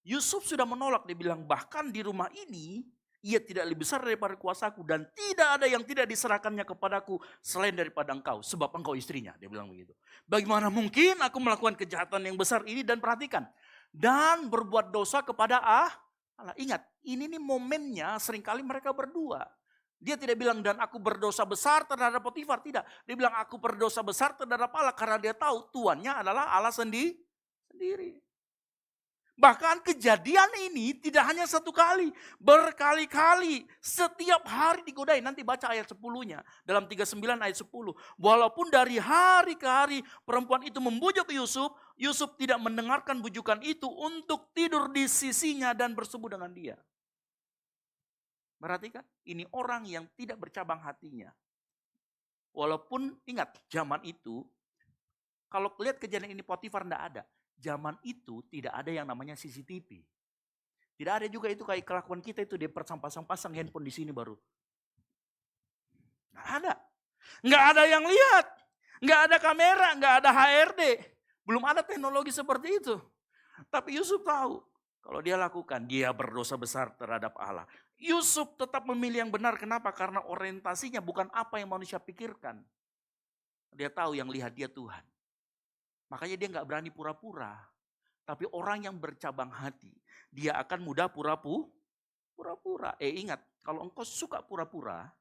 Yusuf sudah menolak. Dia bilang bahkan di rumah ini ia tidak lebih besar daripada kuasaku dan tidak ada yang tidak diserahkannya kepadaku selain daripada engkau. Sebab engkau istrinya. Dia bilang begitu. Bagaimana mungkin aku melakukan kejahatan yang besar ini dan perhatikan. Dan berbuat dosa kepada Allah. Ingat ini nih momennya seringkali mereka berdua. Dia tidak bilang dan aku berdosa besar terhadap Potifar. Tidak. Dia bilang aku berdosa besar terhadap Allah. Karena dia tahu tuannya adalah Allah sendiri. Bahkan kejadian ini tidak hanya satu kali. Berkali-kali. Setiap hari digodai. Nanti baca ayat 10-nya. Dalam 39 ayat 10. Walaupun dari hari ke hari perempuan itu membujuk Yusuf. Yusuf tidak mendengarkan bujukan itu untuk tidur di sisinya dan bersetubuh dengan dia. Perhatikan, ini orang yang tidak bercabang hatinya. Walaupun ingat, zaman itu, kalau lihat kejadian ini Potifar tidak ada. Zaman itu tidak ada yang namanya CCTV. Tidak ada juga itu kayak kelakuan kita itu dia pasang handphone di sini baru. Nggak ada. Nggak ada yang lihat. Nggak ada kamera, nggak ada HRD. Belum ada teknologi seperti itu. Tapi Yusuf tahu, kalau dia lakukan, dia berdosa besar terhadap Allah. Yusuf tetap memilih yang benar. Kenapa? Karena orientasinya bukan apa yang manusia pikirkan. Dia tahu yang lihat dia Tuhan. Makanya dia nggak berani pura-pura. Tapi orang yang bercabang hati, dia akan mudah pura-pura. Ingat, kalau engkau suka pura-pura,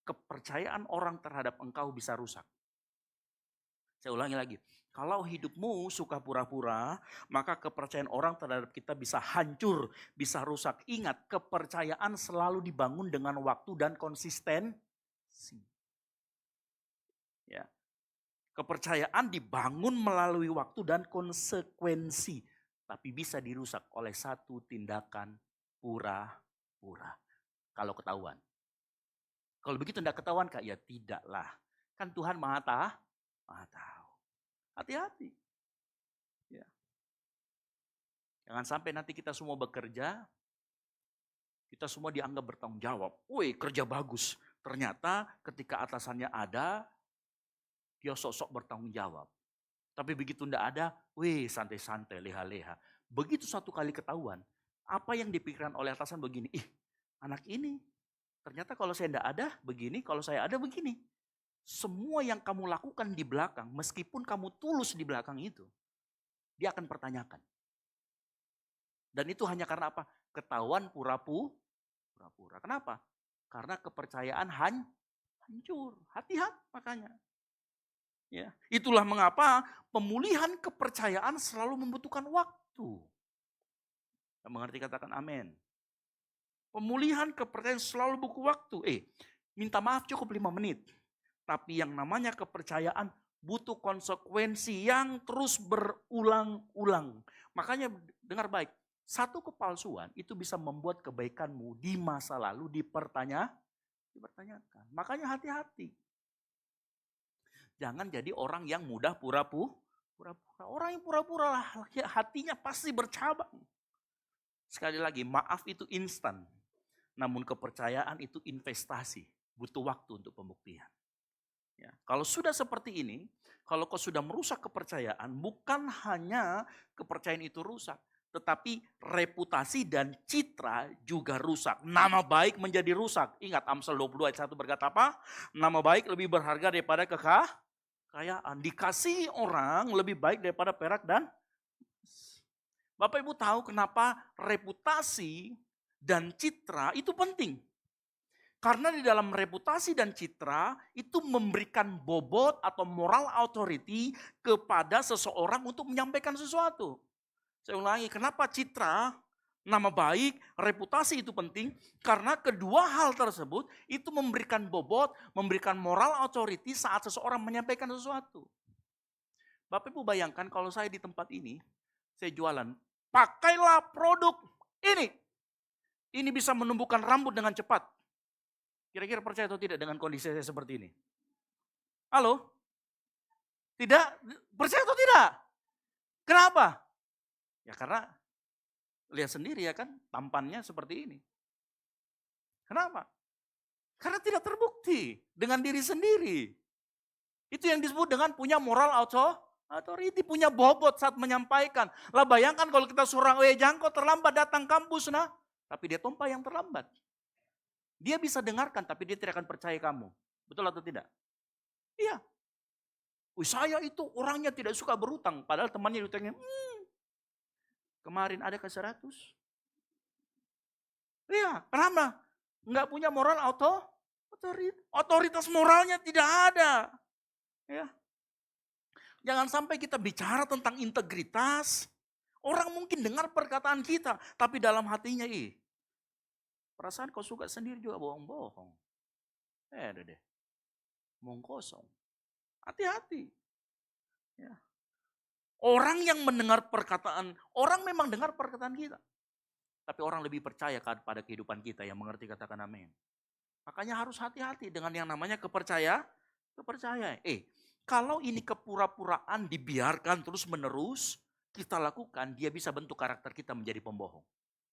kepercayaan orang terhadap engkau bisa rusak. Saya ulangi lagi, kalau hidupmu suka pura-pura, maka kepercayaan orang terhadap kita bisa hancur, bisa rusak. Ingat, kepercayaan selalu dibangun dengan waktu dan konsistensi. Ya. Kepercayaan dibangun melalui waktu dan konsekuensi, tapi bisa dirusak oleh satu tindakan pura-pura. Kalau ketahuan. Kalau begitu tidak ketahuan, Kak, ya tidaklah. Kan Tuhan Maha tahu. Hati-hati. Ya. Jangan sampai nanti kita semua bekerja, kita semua dianggap bertanggung jawab. Woi, kerja bagus. Ternyata ketika atasannya ada, dia sok-sok bertanggung jawab. Tapi begitu tidak ada, wih santai-santai, leha-leha. Begitu satu kali ketahuan, apa yang dipikirkan oleh atasan begini, anak ini ternyata kalau saya tidak ada begini, kalau saya ada begini. Semua yang kamu lakukan di belakang, meskipun kamu tulus di belakang itu, dia akan pertanyakan. Dan itu hanya karena apa? Ketahuan pura-pura. Kenapa? Karena kepercayaan hancur. Hati-hati makanya. Ya, itulah mengapa pemulihan kepercayaan selalu membutuhkan waktu. Yang mengerti katakan amin. Pemulihan kepercayaan selalu butuh waktu. Minta maaf cukup 5 menit. Tapi yang namanya kepercayaan butuh konsekuensi yang terus berulang-ulang. Makanya dengar baik, satu kepalsuan itu bisa membuat kebaikanmu di masa lalu dipertanyakan. Makanya hati-hati. Jangan jadi orang yang mudah pura-pura. Orang yang pura-pura lah, hatinya pasti bercabang. Sekali lagi, maaf itu instan. Namun kepercayaan itu investasi. Butuh waktu untuk pembuktian. Ya, kalau sudah seperti ini, kalau kau sudah merusak kepercayaan, bukan hanya kepercayaan itu rusak, tetapi reputasi dan citra juga rusak. Nama baik menjadi rusak. Ingat Amsal 22 ayat 1 berkata apa? Nama baik lebih berharga daripada kekayaan. Dikasihi orang lebih baik daripada perak dan Bapak Ibu tahu kenapa reputasi dan citra itu penting. Karena di dalam reputasi dan citra itu memberikan bobot atau moral authority kepada seseorang untuk menyampaikan sesuatu. Saya ulangi, kenapa citra, nama baik, reputasi itu penting? Karena kedua hal tersebut itu memberikan bobot, memberikan moral authority saat seseorang menyampaikan sesuatu. Bapak Ibu bayangkan kalau saya di tempat ini, saya jualan, pakailah produk ini. Ini bisa menumbuhkan rambut dengan cepat. Kira-kira percaya atau tidak dengan kondisi saya seperti ini? Halo? Tidak? Percaya atau tidak? Kenapa? Ya karena lihat sendiri ya kan, tampannya seperti ini. Kenapa? Karena tidak terbukti dengan diri sendiri. Itu yang disebut dengan punya moral authority, punya bobot saat menyampaikan. Lah bayangkan kalau kita suruh jangan kau terlambat datang kampus nah. Tapi dia tumpah yang terlambat. Dia bisa dengarkan tapi dia tidak akan percaya kamu. Betul atau tidak? Iya. Saya itu orangnya tidak suka berutang. Padahal temannya diutangin. Kemarin ada ke 100. Iya, kenapa? Enggak punya moral otoritas moralnya tidak ada. Ya. Jangan sampai kita bicara tentang integritas. Orang mungkin dengar perkataan kita. Tapi dalam hatinya perasaan kau suka sendiri juga bohong-bohong. Deh. Omong kosong. Hati-hati. Ya. Orang yang mendengar perkataan, orang memang dengar perkataan kita. Tapi orang lebih percaya pada kehidupan kita yang mengerti katakan amin. Makanya harus hati-hati dengan yang namanya kepercayaan. Kalau ini kepura-puraan dibiarkan terus-menerus, kita lakukan, dia bisa bentuk karakter kita menjadi pembohong.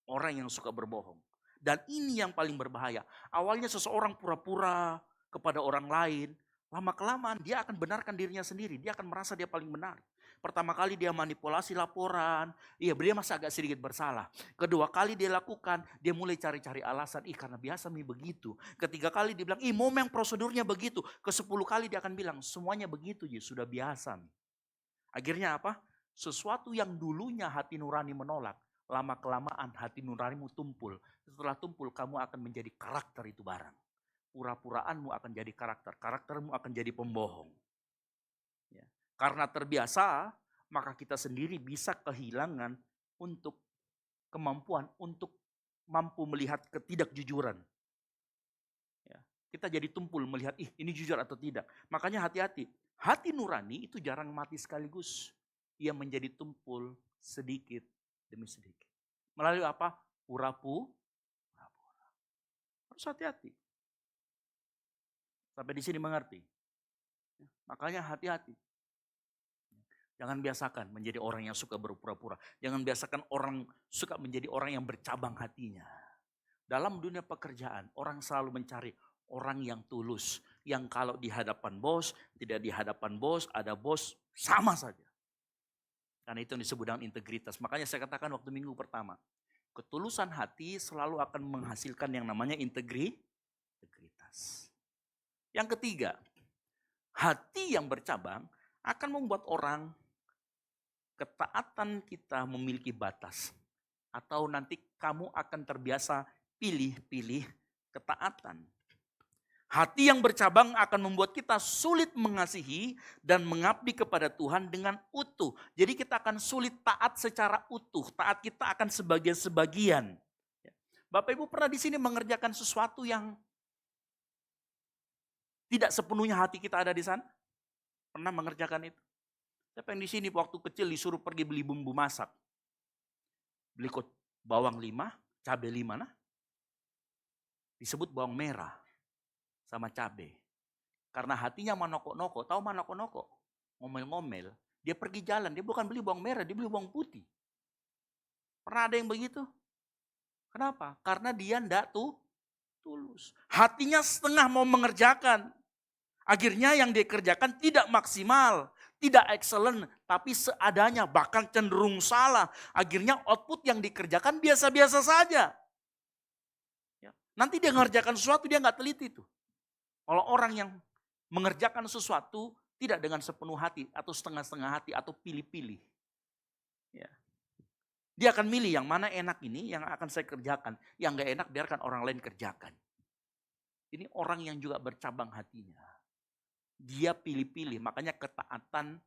Orang yang suka berbohong. Dan ini yang paling berbahaya. Awalnya seseorang pura-pura kepada orang lain, Lama-kelamaan dia akan benarkan dirinya sendiri, dia akan merasa dia paling benar. Pertama kali dia manipulasi laporan, dia masih agak sedikit bersalah. Kedua kali dia lakukan, dia mulai cari-cari alasan, karena biasa begitu. Ketiga kali dia bilang, memang prosedurnya begitu. Ke-10 kali dia akan bilang, semuanya begitu sudah biasa. Akhirnya apa? Sesuatu yang dulunya hati nurani menolak, lama-kelamaan hati nuranimu tumpul. Setelah tumpul, kamu akan menjadi karakter itu barang. Pura-puraanmu akan jadi karakter, karaktermu akan jadi pembohong. Ya. Karena terbiasa, maka kita sendiri bisa kehilangan untuk kemampuan untuk mampu melihat ketidakjujuran. Ya. Kita jadi tumpul melihat, ini jujur atau tidak. Makanya hati-hati. Hati nurani itu jarang mati sekaligus. Ia menjadi tumpul sedikit demi sedikit. Melalui apa? Pura-pura. Harus hati-hati. Sampai di sini mengerti. Makanya hati-hati. Jangan biasakan menjadi orang yang suka berpura-pura. Jangan biasakan orang suka menjadi orang yang bercabang hatinya. Dalam dunia pekerjaan, orang selalu mencari orang yang tulus. Yang kalau di hadapan bos, tidak di hadapan bos, ada bos, sama saja. Karena itu yang disebut dengan integritas. Makanya saya katakan waktu minggu pertama. Ketulusan hati selalu akan menghasilkan yang namanya integritas. Yang ketiga, hati yang bercabang akan membuat orang ketaatan kita memiliki batas. Atau nanti kamu akan terbiasa pilih-pilih ketaatan. Hati yang bercabang akan membuat kita sulit mengasihi dan mengabdi kepada Tuhan dengan utuh. Jadi kita akan sulit taat secara utuh. Taat kita akan sebagian-sebagian. Bapak Ibu pernah di sini mengerjakan sesuatu yang tidak sepenuhnya hati kita ada di sana? Pernah mengerjakan itu? Siapa yang di sini waktu kecil disuruh pergi beli bumbu masak? Beli bawang 5, cabai 5 nah. Disebut bawang merah sama cabai. Karena hatinya manoko-noko, tahu manoko-noko? Ngomel-ngomel, dia pergi jalan, dia bukan beli bawang merah, dia beli bawang putih. Pernah ada yang begitu? Kenapa? Karena dia enggak tulus. Hatinya setengah mau mengerjakan. Akhirnya yang dikerjakan tidak maksimal, tidak excellent, tapi seadanya, bahkan cenderung salah. Akhirnya output yang dikerjakan biasa-biasa saja. Ya. Nanti dia mengerjakan sesuatu, dia nggak teliti tuh. Kalau orang yang mengerjakan sesuatu tidak dengan sepenuh hati, atau setengah-setengah hati, atau pilih-pilih. Ya. Dia akan milih yang mana enak ini, yang akan saya kerjakan. Yang nggak enak biarkan orang lain kerjakan. Ini orang yang juga bercabang hatinya. Dia pilih-pilih, makanya ketaatan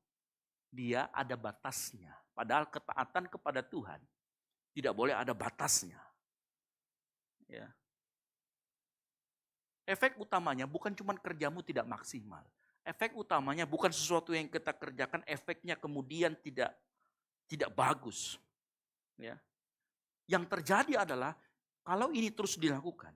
dia ada batasnya. Padahal ketaatan kepada Tuhan tidak boleh ada batasnya. Ya. Efek utamanya bukan cuma kerjamu tidak maksimal. Efek utamanya bukan sesuatu yang kita kerjakan, efeknya kemudian tidak bagus. Ya. Yang terjadi adalah kalau ini terus dilakukan,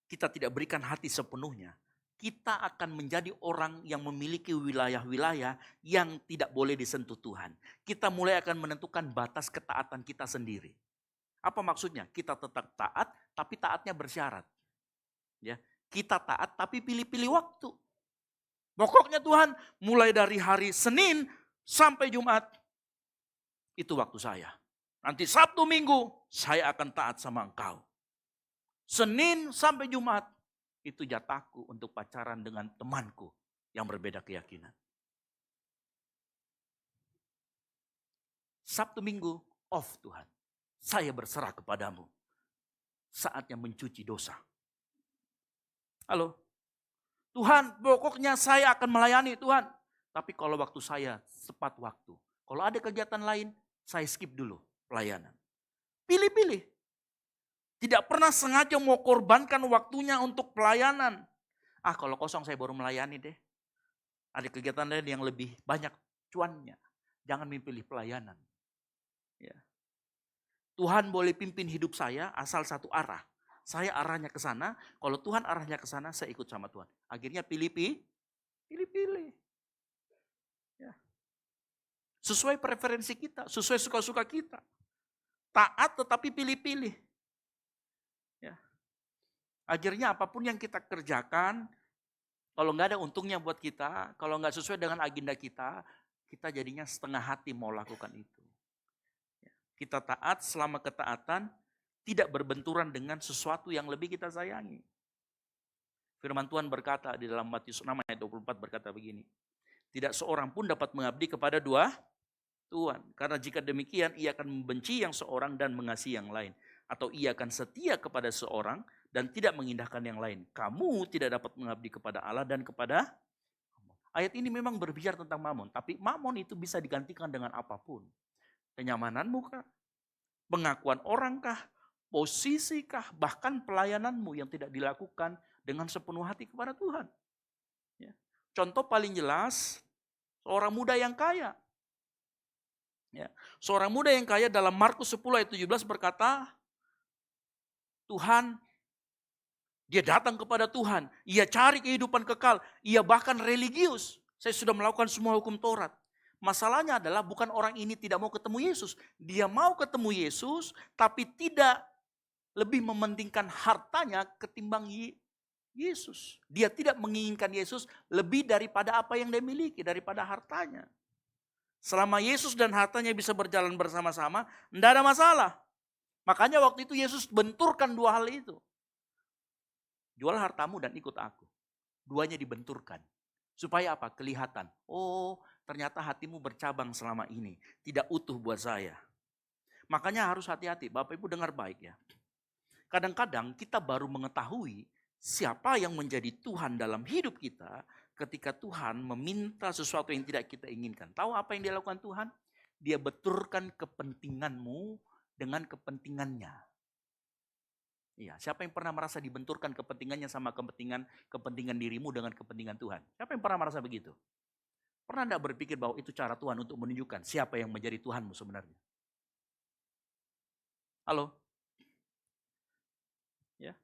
kita tidak berikan hati sepenuhnya, kita akan menjadi orang yang memiliki wilayah-wilayah yang tidak boleh disentuh Tuhan. Kita mulai akan menentukan batas ketaatan kita sendiri. Apa maksudnya? Kita tetap taat, tapi taatnya bersyarat. Ya, kita taat tapi pilih-pilih waktu. Pokoknya Tuhan, mulai dari hari Senin sampai Jumat, itu waktu saya. Nanti Sabtu Minggu, saya akan taat sama engkau. Senin sampai Jumat, itu jatahku untuk pacaran dengan temanku yang berbeda keyakinan. Sabtu Minggu, off Tuhan. Saya berserah kepadamu. Saatnya mencuci dosa. Halo? Tuhan, pokoknya saya akan melayani Tuhan. Tapi kalau waktu saya tepat waktu. Kalau ada kegiatan lain, saya skip dulu pelayanan. Pilih-pilih. Tidak pernah sengaja mau korbankan waktunya untuk pelayanan. Kalau kosong saya baru melayani deh. Ada kegiatan lain yang lebih banyak cuannya. Jangan memilih pelayanan. Ya. Tuhan boleh pimpin hidup saya asal satu arah. Saya arahnya ke sana. Kalau Tuhan arahnya ke sana, saya ikut sama Tuhan. Akhirnya pilih-pilih. Ya. Sesuai preferensi kita, sesuai suka-suka kita. Taat tetapi pilih-pilih. Ya. Akhirnya apapun yang kita kerjakan, Kalau nggak ada untungnya buat kita, kalau nggak sesuai dengan agenda kita, kita jadinya setengah hati mau lakukan itu. Kita taat selama ketaatan tidak berbenturan dengan sesuatu yang lebih kita sayangi. Firman Tuhan berkata di dalam Matius 6 ayat 24 berkata begini. Tidak seorang pun dapat mengabdi kepada dua Tuhan. Karena jika demikian ia akan membenci yang seorang dan mengasihi yang lain. Atau ia akan setia kepada seorang dan tidak mengindahkan yang lain. Kamu tidak dapat mengabdi kepada Allah dan kepada ayat ini memang berbicara tentang mamon. Tapi mamon itu bisa digantikan dengan apapun. Kenyamananmu kah? Pengakuan orang kah? Posisi kah? Bahkan pelayananmu yang tidak dilakukan dengan sepenuh hati kepada Tuhan. Ya. Contoh paling jelas, seorang muda yang kaya. Ya. Seorang muda yang kaya dalam Markus 10 ayat 17 berkata, Tuhan, dia datang kepada Tuhan, ia cari kehidupan kekal, ia bahkan religius. Saya sudah melakukan semua hukum Taurat. Masalahnya adalah bukan orang ini tidak mau ketemu Yesus. Dia mau ketemu Yesus, tapi tidak lebih mementingkan hartanya ketimbang Yesus. Dia tidak menginginkan Yesus lebih daripada apa yang dia miliki, daripada hartanya. Selama Yesus dan hartanya bisa berjalan bersama-sama, tidak ada masalah. Makanya waktu itu Yesus benturkan dua hal itu. Jual hartamu dan ikut aku. Duanya dibenturkan. Supaya apa? Kelihatan. Oh, ternyata hatimu bercabang selama ini. Tidak utuh buat saya. Makanya harus hati-hati. Bapak Ibu dengar baik ya. Kadang-kadang kita baru mengetahui siapa yang menjadi Tuhan dalam hidup kita ketika Tuhan meminta sesuatu yang tidak kita inginkan. Tahu apa yang dia lakukan Tuhan? Dia betulkan kepentinganmu dengan kepentingannya. Iya, siapa yang pernah merasa dibenturkan kepentingannya sama kepentingan dirimu dengan kepentingan Tuhan? Siapa yang pernah merasa begitu? Pernah enggak berpikir bahwa itu cara Tuhan untuk menunjukkan siapa yang menjadi Tuhanmu sebenarnya? Halo? Ya.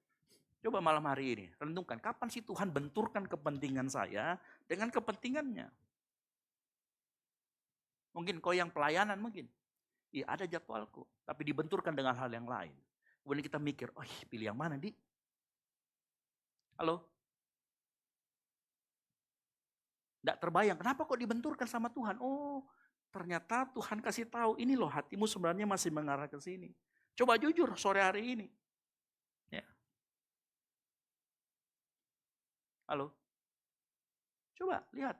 Coba malam hari ini, renungkan kapan sih Tuhan benturkan kepentingan saya dengan kepentingannya? Mungkin kau yang pelayanan mungkin. Iya, ada jadwalku, tapi dibenturkan dengan hal yang lain. Kemudian kita mikir, oh pilih yang mana, Di? Halo? Tidak terbayang, kenapa kok dibenturkan sama Tuhan? Oh, ternyata Tuhan kasih tahu, ini loh hatimu sebenarnya masih mengarah ke sini. Coba jujur sore hari ini. Ya. Halo? Coba lihat.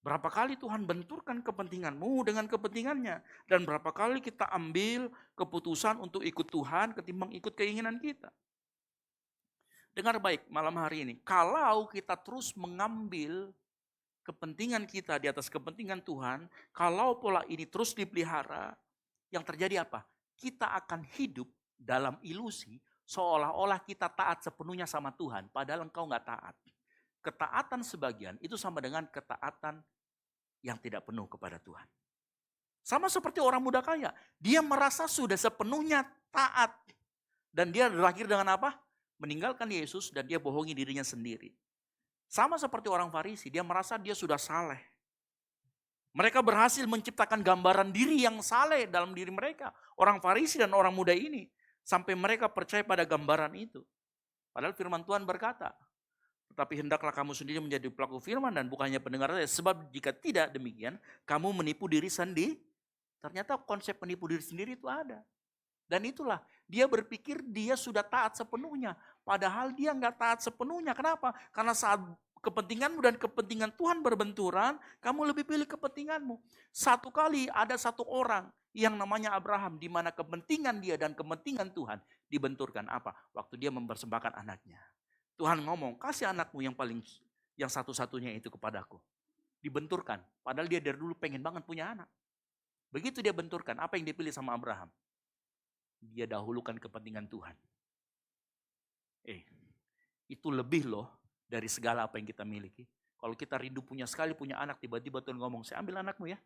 Berapa kali Tuhan benturkan kepentinganmu dengan kepentingannya. Dan berapa kali kita ambil keputusan untuk ikut Tuhan ketimbang ikut keinginan kita. Dengar baik malam hari ini. Kalau kita terus mengambil kepentingan kita di atas kepentingan Tuhan. Kalau pola ini terus dipelihara. Yang terjadi apa? Kita akan hidup dalam ilusi seolah-olah kita taat sepenuhnya sama Tuhan. Padahal engkau nggak taat. Ketaatan sebagian itu sama dengan ketaatan yang tidak penuh kepada Tuhan. Sama seperti orang muda kaya. Dia merasa sudah sepenuhnya taat. Dan dia berakhir dengan apa? Meninggalkan Yesus dan dia bohongi dirinya sendiri. Sama seperti orang Farisi. Dia merasa dia sudah saleh. Mereka berhasil menciptakan gambaran diri yang saleh dalam diri mereka. Orang Farisi dan orang muda ini. Sampai mereka percaya pada gambaran itu. Padahal firman Tuhan berkata, tetapi hendaklah kamu sendiri menjadi pelaku firman dan bukannya pendengar saja. Sebab jika tidak demikian, kamu menipu diri sendiri. Ternyata konsep menipu diri sendiri itu ada. Dan itulah, dia berpikir dia sudah taat sepenuhnya. Padahal dia nggak taat sepenuhnya. Kenapa? Karena saat kepentinganmu dan kepentingan Tuhan berbenturan, kamu lebih pilih kepentinganmu. Satu kali ada satu orang yang namanya Abraham, di mana kepentingan dia dan kepentingan Tuhan dibenturkan. Apa? Waktu dia mempersembahkan anaknya. Tuhan ngomong, kasih anakmu yang satu-satunya itu kepadaku. Dibenturkan. Padahal dia dari dulu pengen banget punya anak. Begitu dia benturkan, apa yang dipilih sama Abraham? Dia dahulukan kepentingan Tuhan. Itu lebih loh dari segala apa yang kita miliki. Kalau kita rindu punya anak, tiba-tiba Tuhan ngomong, saya ambil anakmu ya.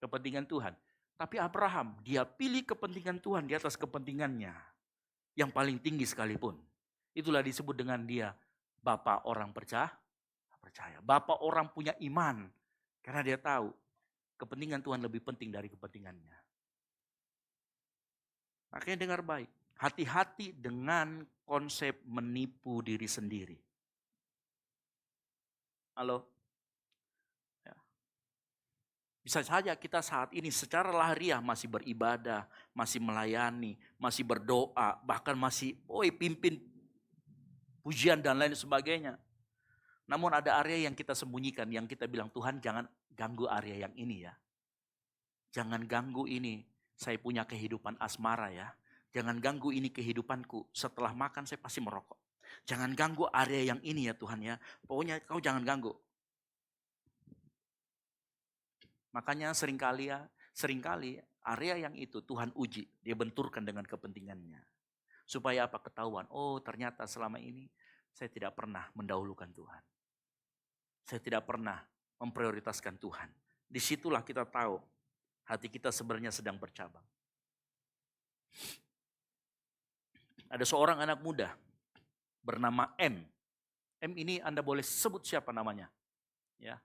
Kepentingan Tuhan. Tapi Abraham, dia pilih kepentingan Tuhan di atas kepentingannya. Yang paling tinggi sekalipun. Itulah disebut dengan dia Bapak orang percaya. Bapak orang punya iman. Karena dia tahu kepentingan Tuhan lebih penting dari kepentingannya. Makanya dengar baik. Hati-hati dengan konsep menipu diri sendiri. Halo? Ya. Bisa saja kita saat ini secara lahiriah masih beribadah, masih melayani, masih berdoa, bahkan masih pimpin pujian dan lain sebagainya. Namun ada area yang kita sembunyikan, yang kita bilang, Tuhan jangan ganggu area yang ini ya. Jangan ganggu ini, saya punya kehidupan asmara ya. Jangan ganggu ini kehidupanku, setelah makan saya pasti merokok. Jangan ganggu area yang ini ya Tuhan ya. Pokoknya kau jangan ganggu. Makanya seringkali area yang itu Tuhan uji, dia benturkan dengan kepentingannya. Supaya apa? Ketahuan, ternyata selama ini saya tidak pernah mendahulukan Tuhan. Saya tidak pernah memprioritaskan Tuhan. Disitulah kita tahu hati kita sebenarnya sedang bercabang. Ada seorang anak muda bernama M. M ini Anda boleh sebut siapa namanya. Ya.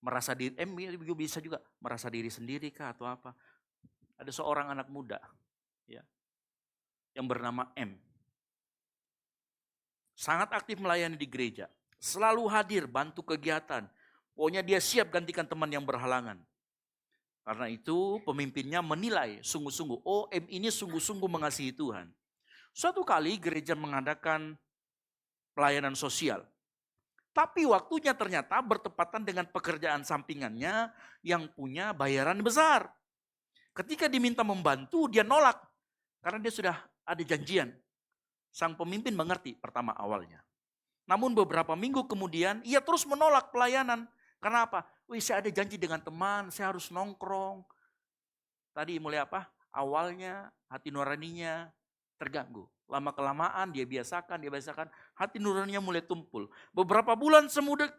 Merasa diri, M bisa juga merasa diri sendiri kah atau apa. Ada seorang anak muda ya, yang bernama M. Sangat aktif melayani di gereja. Selalu hadir, bantu kegiatan. Pokoknya dia siap gantikan teman yang berhalangan. Karena itu pemimpinnya menilai sungguh-sungguh, M ini sungguh-sungguh mengasihi Tuhan. Suatu kali gereja mengadakan pelayanan sosial. Tapi waktunya ternyata bertepatan dengan pekerjaan sampingannya yang punya bayaran besar. Ketika diminta membantu, dia nolak. Karena dia sudah ada janjian. Sang pemimpin mengerti pertama awalnya. Namun beberapa minggu kemudian, ia terus menolak pelayanan. Karena apa? Saya ada janji dengan teman, saya harus nongkrong. Tadi mulai apa? Awalnya hati nuraninya terganggu. Lama-kelamaan dia biasakan, hati nuraninya mulai tumpul. Beberapa bulan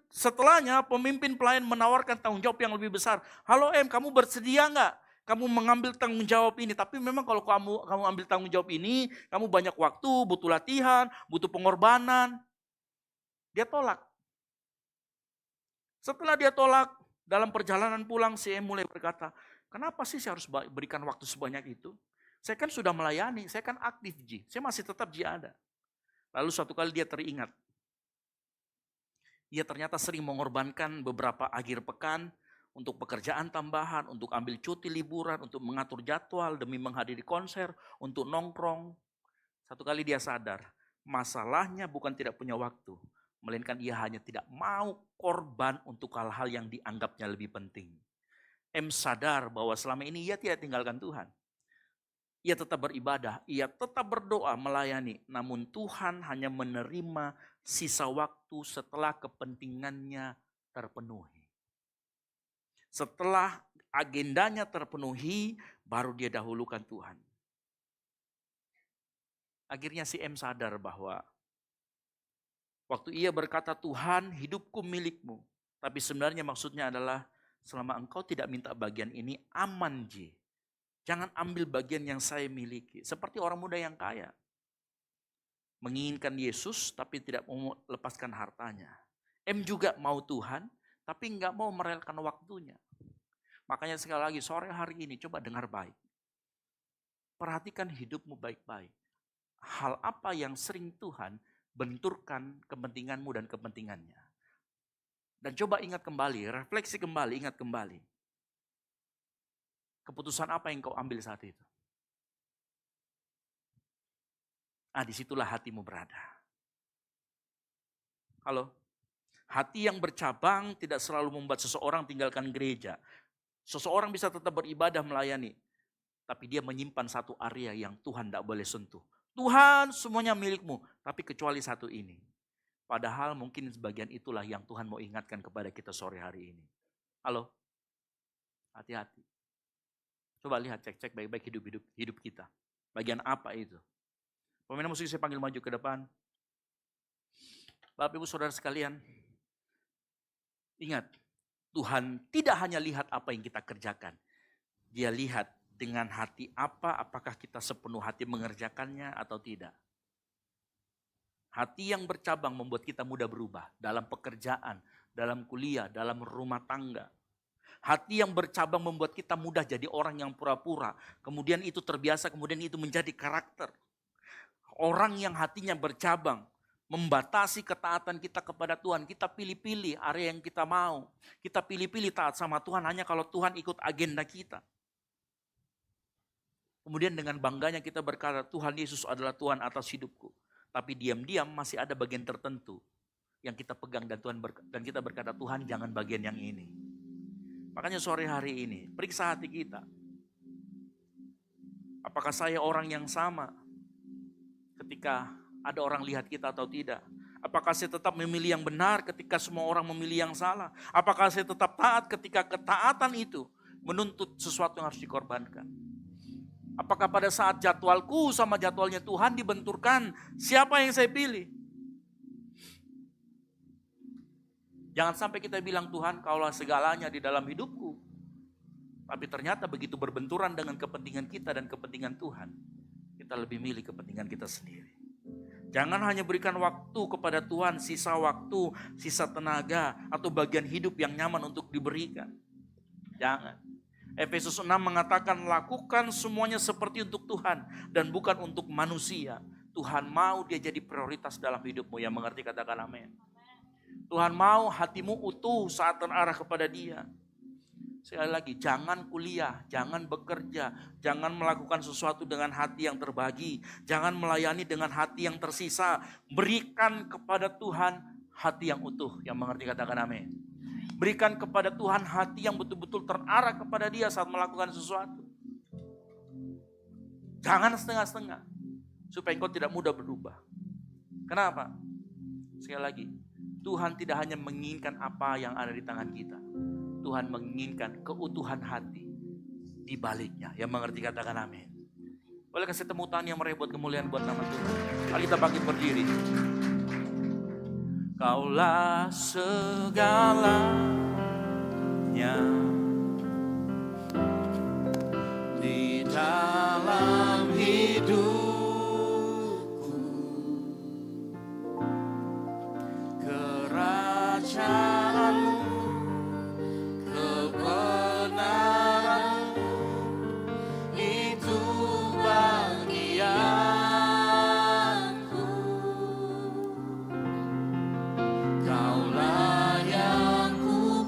setelahnya pemimpin pelayan menawarkan tanggung jawab yang lebih besar. Halo M, kamu bersedia nggak? Kamu mengambil tanggung jawab ini. Tapi memang kalau kamu ambil tanggung jawab ini, kamu banyak waktu, butuh latihan, butuh pengorbanan. Dia tolak. Setelah dia tolak, dalam perjalanan pulang si M mulai berkata, kenapa sih saya harus berikan waktu sebanyak itu? Saya kan sudah melayani, saya kan aktif Ji. Saya masih tetap Ji ada. Lalu suatu kali dia teringat. Ia ternyata sering mengorbankan beberapa akhir pekan untuk pekerjaan tambahan, untuk ambil cuti liburan, untuk mengatur jadwal demi menghadiri konser, untuk nongkrong. Satu kali dia sadar, masalahnya bukan tidak punya waktu, melainkan ia hanya tidak mau korban untuk hal-hal yang dianggapnya lebih penting. M sadar bahwa selama ini ia tidak tinggalkan Tuhan. Ia tetap beribadah, ia tetap berdoa, melayani. Namun Tuhan hanya menerima sisa waktu setelah kepentingannya terpenuhi. Setelah agendanya terpenuhi, baru dia dahulukan Tuhan. Akhirnya si M sadar bahwa waktu ia berkata, Tuhan hidupku milikmu. Tapi sebenarnya maksudnya adalah selama engkau tidak minta bagian ini, aman Ji. Jangan ambil bagian yang saya miliki. Seperti orang muda yang kaya. Menginginkan Yesus tapi tidak mau lepaskan hartanya. M juga mau Tuhan tapi nggak mau merelakan waktunya. Makanya sekali lagi sore hari ini coba dengar baik. Perhatikan hidupmu baik-baik. Hal apa yang sering Tuhan benturkan kepentinganmu dan kepentingannya. Dan coba ingat kembali, refleksi kembali, ingat kembali. Keputusan apa yang kau ambil saat itu? Disitulah hatimu berada. Halo? Hati yang bercabang tidak selalu membuat seseorang tinggalkan gereja. Seseorang bisa tetap beribadah melayani. Tapi dia menyimpan satu area yang Tuhan tidak boleh sentuh. Tuhan semuanya milikmu, tapi kecuali satu ini. Padahal mungkin sebagian itulah yang Tuhan mau ingatkan kepada kita sore hari ini. Halo? Hati-hati. Coba lihat, cek baik-baik hidup kita. Bagian apa itu? Pemain musik saya panggil maju ke depan. Bapak Ibu Saudara sekalian, ingat, Tuhan tidak hanya lihat apa yang kita kerjakan. Dia lihat dengan hati apa, apakah kita sepenuh hati mengerjakannya atau tidak. Hati yang bercabang membuat kita mudah berubah dalam pekerjaan, dalam kuliah, dalam rumah tangga. Hati yang bercabang membuat kita mudah jadi orang yang pura-pura. Kemudian itu terbiasa, kemudian itu menjadi karakter. orang yang hatinya bercabang, membatasi ketaatan kita kepada Tuhan. Kita pilih-pilih area yang kita mau. Kita pilih-pilih taat sama Tuhan hanya kalau Tuhan ikut agenda kita. Kemudian dengan bangganya kita berkata, Tuhan Yesus adalah Tuhan atas hidupku. Tapi diam-diam masih ada bagian tertentu yang kita pegang dan kita berkata, Tuhan jangan bagian yang ini. Makanya sore hari ini, periksa hati kita. Apakah saya orang yang sama ketika ada orang lihat kita atau tidak? Apakah saya tetap memilih yang benar ketika semua orang memilih yang salah? Apakah saya tetap taat ketika ketaatan itu menuntut sesuatu yang harus dikorbankan? Apakah pada saat jadwalku sama jadwalnya Tuhan dibenturkan, siapa yang saya pilih? Jangan sampai kita bilang, Tuhan kaulah segalanya di dalam hidupku. Tapi ternyata begitu berbenturan dengan kepentingan kita dan kepentingan Tuhan, kita lebih milih kepentingan kita sendiri. Jangan hanya berikan waktu kepada Tuhan, sisa waktu, sisa tenaga, atau bagian hidup yang nyaman untuk diberikan. Jangan. Efesus 6 mengatakan, lakukan semuanya seperti untuk Tuhan dan bukan untuk manusia. Tuhan mau dia jadi prioritas dalam hidupmu. Yang mengerti katakan amin. Tuhan mau hatimu utuh saat terarah kepada Dia. Sekali lagi, jangan kuliah, jangan bekerja, jangan melakukan sesuatu dengan hati yang terbagi, jangan melayani dengan hati yang tersisa. Berikan kepada Tuhan hati yang utuh. Yang mengerti katakan amin. Berikan kepada Tuhan hati yang betul-betul terarah kepada Dia saat melakukan sesuatu. Jangan setengah-setengah, supaya engkau tidak mudah berubah. Kenapa? Sekali lagi, Tuhan tidak hanya menginginkan apa yang ada di tangan kita. Tuhan menginginkan keutuhan hati di baliknya. Yang mengerti katakan amin. Boleh kasih tepuk tangan yang meriah buat kemuliaan buat nama Tuhan. Mari kita bangkit berdiri. Kaulah segalanya di dalam hidupku, kerajaanmu, kebenaranmu, itu bagianku. Kaulah yang ku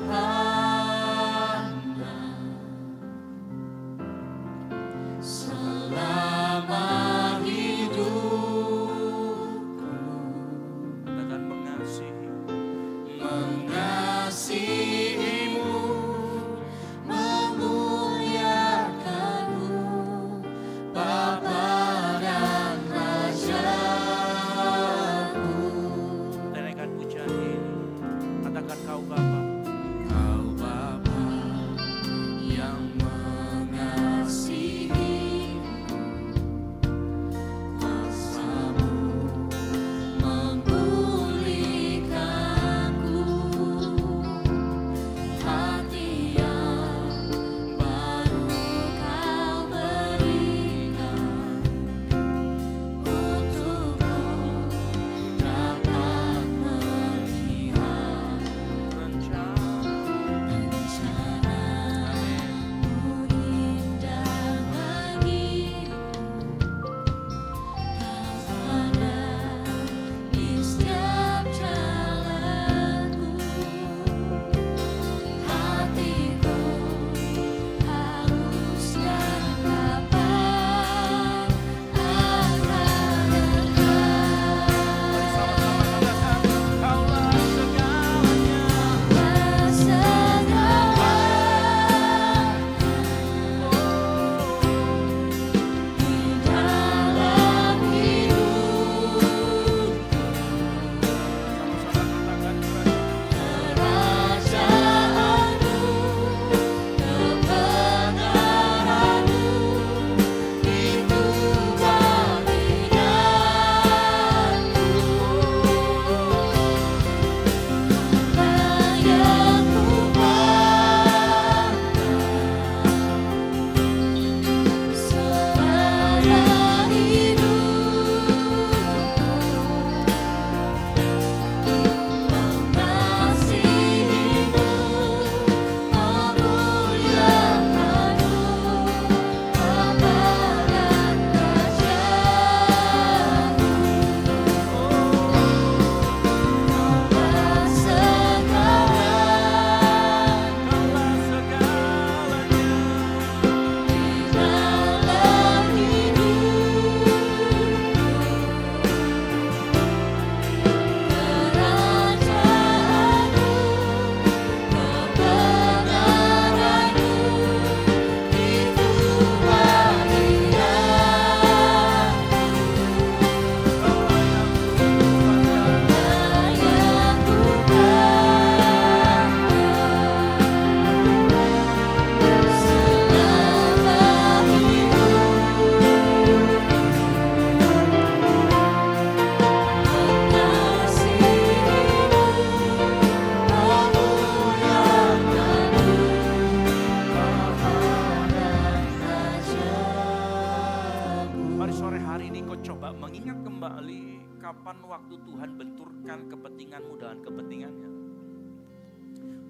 Coba mengingat kembali kapan waktu Tuhan benturkan kepentinganmu dengan kepentingannya.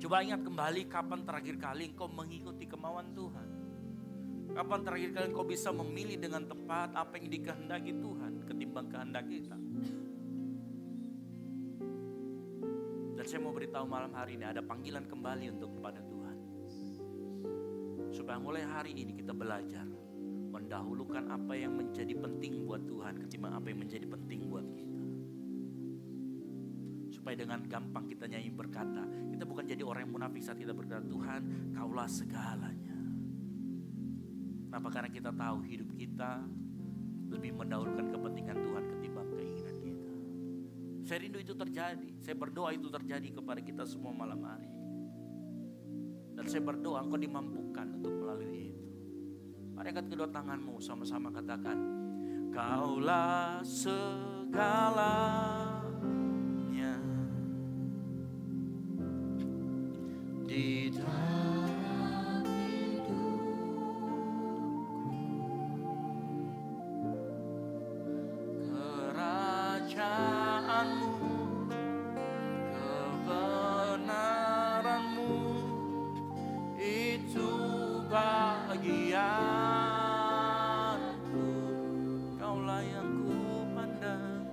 Coba ingat kembali kapan terakhir kali engkau mengikuti kemauan Tuhan. Kapan terakhir kali engkau bisa memilih dengan tepat apa yang dikehendaki Tuhan ketimbang kehendak kita. Dan saya mau beritahu malam hari ini ada panggilan kembali untuk kepada Tuhan. Supaya mulai hari ini kita belajar mendahulukan apa yang menjadi penting buat Tuhan ketimbang apa yang menjadi penting buat kita. Supaya dengan gampang kita nyanyi berkata, kita bukan jadi orang yang munafik saat kita berkata, Tuhan Kaulah segalanya. Kenapa? Karena kita tahu hidup kita lebih mendahulukan kepentingan Tuhan ketimbang keinginan kita. Saya rindu itu terjadi. Saya berdoa itu terjadi kepada kita semua malam hari. Dan saya berdoa engkau dimampukan untuk melalui itu. Mari angkat kedua tanganmu sama-sama katakan, Kaulah segalanya di dalam hidupku. Kerajaanmu, kebenaranmu, itu bagianku. Kaulah yang ku pandang.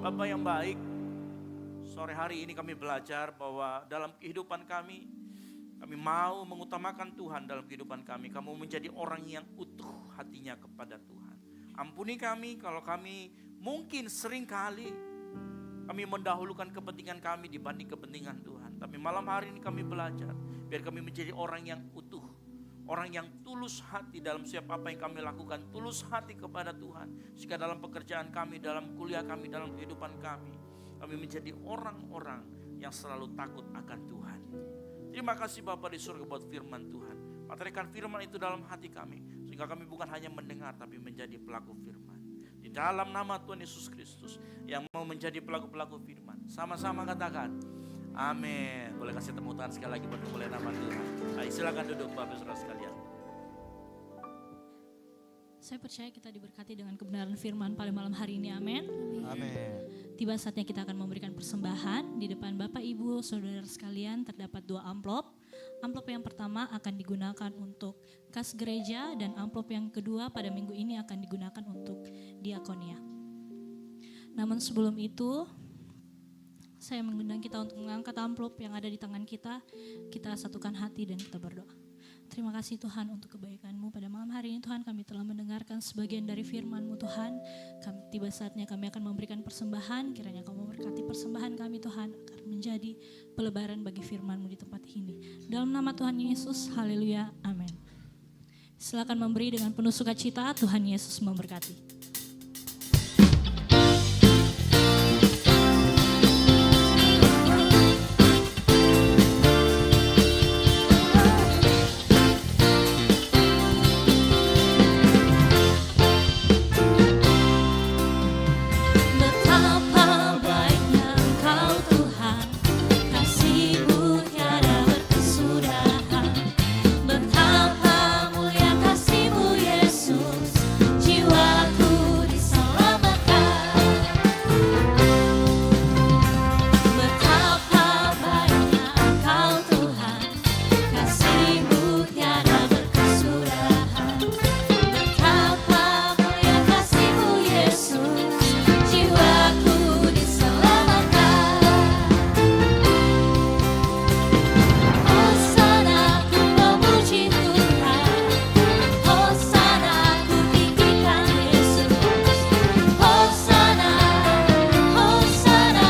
Bapa yang baik, sore hari ini kami belajar bahwa dalam kehidupan kami mau mengutamakan Tuhan dalam kehidupan kami. Kamu menjadi orang yang utuh hatinya kepada Tuhan. Ampuni kami kalau kami mungkin sering kali kami mendahulukan kepentingan kami dibanding kepentingan Tuhan. Tapi malam hari ini kami belajar, biar kami menjadi orang yang utuh. Orang yang tulus hati dalam setiap apa yang kami lakukan. Tulus hati kepada Tuhan. Jika dalam pekerjaan kami, dalam kuliah kami, dalam kehidupan kami menjadi orang-orang yang selalu takut akan Tuhan. Terima kasih Bapa di surga buat firman Tuhan. Materikan firman itu dalam hati kami. Sehingga kami bukan hanya mendengar tapi menjadi pelaku firman. Di dalam nama Tuhan Yesus Kristus yang mau menjadi pelaku-pelaku firman. Sama-sama katakan. Amin. Boleh kasih tepuk tangan sekali lagi buat kemuliaan nama Tuhan. Baik, silakan duduk Bapak Saudara sekalian. Saya percaya kita diberkati dengan kebenaran firman pada malam hari ini. Amin. Amin. Tiba saatnya kita akan memberikan persembahan. Di depan Bapak, Ibu, Saudara sekalian terdapat 2 amplop. Amplop yang pertama akan digunakan untuk kas gereja dan amplop yang kedua pada minggu ini akan digunakan untuk diakonia. Namun sebelum itu, saya mengundang kita untuk mengangkat amplop yang ada di tangan kita. Kita satukan hati dan kita berdoa. Terima kasih Tuhan untuk kebaikan-Mu. Pada malam hari ini Tuhan kami telah mendengarkan sebagian dari firman-Mu Tuhan. Tiba saatnya kami akan memberikan persembahan. Kiranya Kau memberkati persembahan kami Tuhan agar menjadi pelebaran bagi firman-Mu di tempat ini. Dalam nama Tuhan Yesus, haleluya, amin. Silakan memberi dengan penuh sukacita. Tuhan Yesus memberkati. Betapa baiknya Engkau Tuhan, kasih-Mu tiada berkesudahan. Betapa mulia kasih-Mu Yesus, jiwaku diselamatkan. Betapa baiknya Engkau Tuhan, kasih-Mu tiada berkesudahan. Betapa mulia kasih-Mu Yesus, jiwaku diselamatkan. Hosana ku memuji Tuhan, Hosana ku tinggikan Yesus. Hosana, Hosana,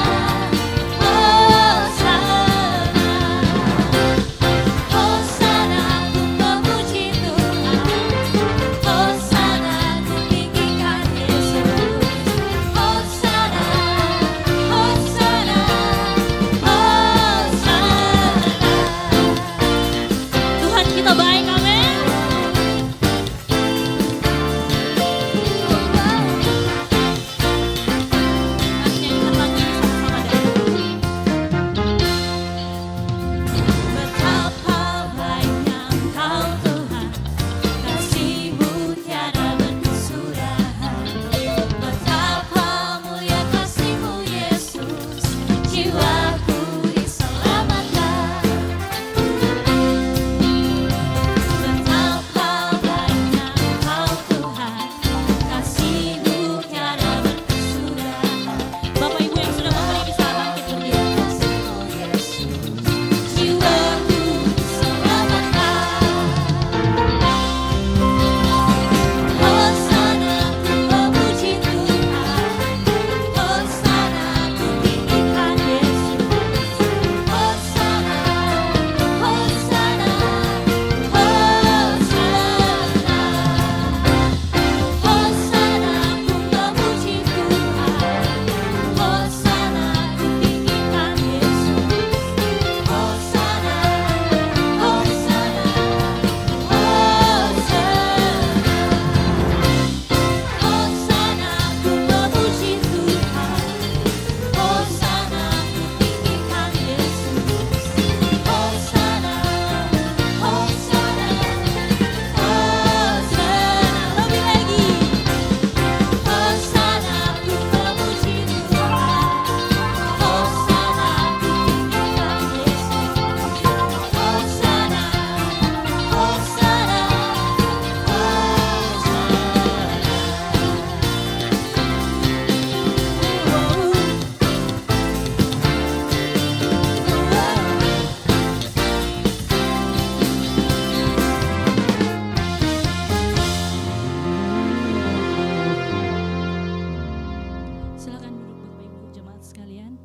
Hosana. Hosana ku memuji Tuhan, Hosana ku tinggikan Yesus. Hosana, Hosana, Hosana. Tuhan kita baik, amin. Mari nyanyikan lagu ini sama-sama dari Betapa baiknya Engkau Tuhan, kasih-Mu tiada berkesudahan. Betapa mulia kasih-Mu Yesus, jiwaku diselamatkan. Betapa baiknya Engkau Tuhan, kasih-Mu tiada berkesudahan. Bapak Ibu yang sudah memberi bisa bangkit berdiri. Kasih-Mu Yesus, jiwaku diselamatkan. Hosana ku memuji Tuhan, Hosana ku tinggikan Yesus. Hosana, Hosana, Hosana. Hosana ku memuji Tuhan, Hosana ku tinggikan Yesus. Hosana, Hosana, Hosana. Hosana ku memuji Tuhan, Hosana ku tinggikan Yesus. Hosana, Hosana, Hosana. Lebih lagi. Hosana ku memuji Tuhan, Hosana ku tinggikan Yesus. Hosana, Hosana, Silakan duduk Bapak Ibu jemaat sekalian.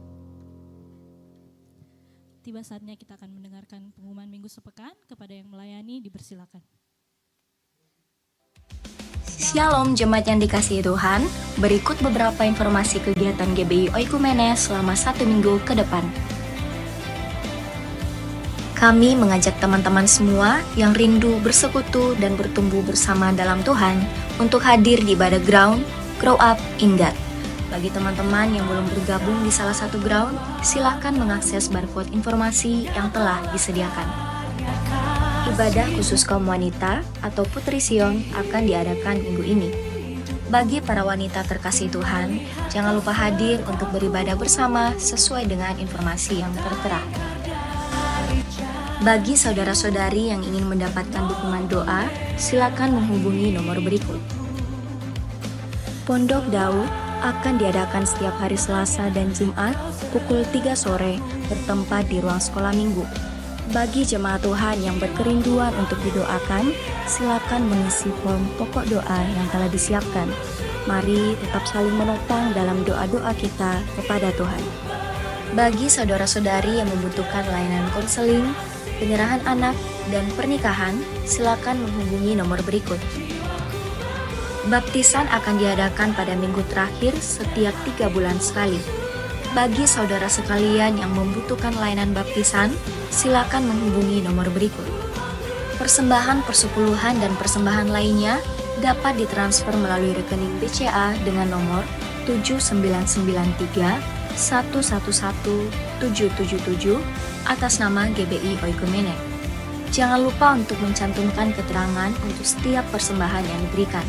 Tiba saatnya kita akan mendengarkan pengumuman minggu sepekan. Kepada yang melayani dipersilakan. Shalom jemaat yang dikasihi Tuhan, berikut beberapa informasi kegiatan GBI Oikumene selama 1 minggu ke depan. Kami mengajak teman-teman semua yang rindu bersekutu dan bertumbuh bersama dalam Tuhan untuk hadir di ibadah ground Grow Up in God. Bagi teman-teman yang belum bergabung di salah satu ground, silakan mengakses barcode informasi yang telah disediakan. Ibadah khusus kaum wanita atau Putri Sion akan diadakan minggu ini. Bagi para wanita terkasih Tuhan, jangan lupa hadir untuk beribadah bersama sesuai dengan informasi yang tertera. Bagi saudara-saudari yang ingin mendapatkan dukungan doa, silakan menghubungi nomor berikut. Pondok Daud akan diadakan setiap hari Selasa dan Jumat pukul 3 sore bertempat di ruang sekolah minggu. Bagi jemaat Tuhan yang berkerinduan untuk didoakan, silakan mengisi form pokok doa yang telah disiapkan. Mari tetap saling menopang dalam doa-doa kita kepada Tuhan. Bagi saudara-saudari yang membutuhkan layanan konseling, penyerahan anak, dan pernikahan, silakan menghubungi nomor berikut. Baptisan akan diadakan pada minggu terakhir setiap 3 bulan sekali. Bagi saudara sekalian yang membutuhkan layanan baptisan, silakan menghubungi nomor berikut. Persembahan persepuluhan dan persembahan lainnya dapat ditransfer melalui rekening BCA dengan nomor 7993 111 777 atas nama GBI Oikumene. Jangan lupa untuk mencantumkan keterangan untuk setiap persembahan yang diberikan.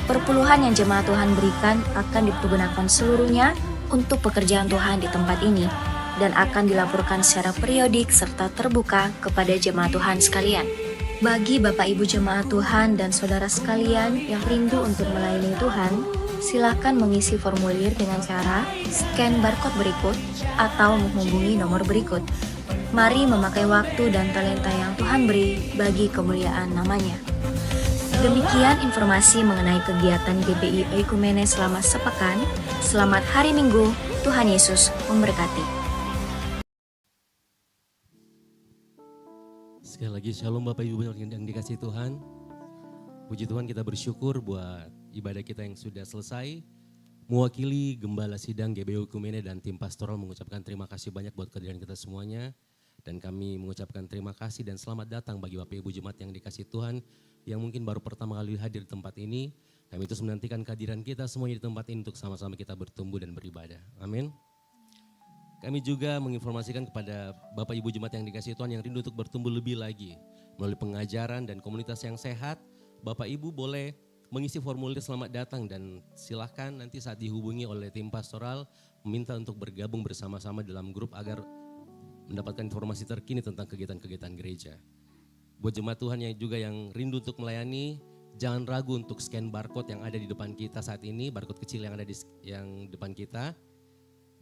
Perpuluhan yang jemaat Tuhan berikan akan dipergunakan seluruhnya untuk pekerjaan Tuhan di tempat ini dan akan dilaporkan secara periodik serta terbuka kepada jemaat Tuhan sekalian. Bagi Bapak Ibu jemaat Tuhan dan saudara sekalian yang rindu untuk melayani Tuhan, silakan mengisi formulir dengan cara scan barcode berikut atau menghubungi nomor berikut. Mari memakai waktu dan talenta yang Tuhan beri bagi kemuliaan namanya. Demikian informasi mengenai kegiatan GBI Oikumene selama sepekan. Selamat hari Minggu, Tuhan Yesus memberkati. Sekali lagi shalom Bapak Ibu yang dikasihi Tuhan. Puji Tuhan, kita bersyukur buat ibadah kita yang sudah selesai. Mewakili Gembala Sidang GBI Oikumene dan tim pastoral mengucapkan terima kasih banyak buat kehadiran kita semuanya. Dan kami mengucapkan terima kasih dan selamat datang bagi Bapak Ibu Jemaat yang dikasihi Tuhan yang mungkin baru pertama kali hadir di tempat ini. Kami terus menantikan kehadiran kita semuanya di tempat ini untuk sama-sama kita bertumbuh dan beribadah. Amin. Kami juga menginformasikan kepada Bapak Ibu Jemaat yang dikasihi Tuhan yang rindu untuk bertumbuh lebih lagi melalui pengajaran dan komunitas yang sehat. Bapak Ibu boleh mengisi formulir selamat datang dan silahkan nanti saat dihubungi oleh tim pastoral meminta untuk bergabung bersama-sama dalam grup agar mendapatkan informasi terkini tentang kegiatan-kegiatan gereja. Buat jemaat Tuhan yang juga yang rindu untuk melayani, jangan ragu untuk scan barcode yang ada di depan kita saat ini, barcode kecil yang ada di depan kita.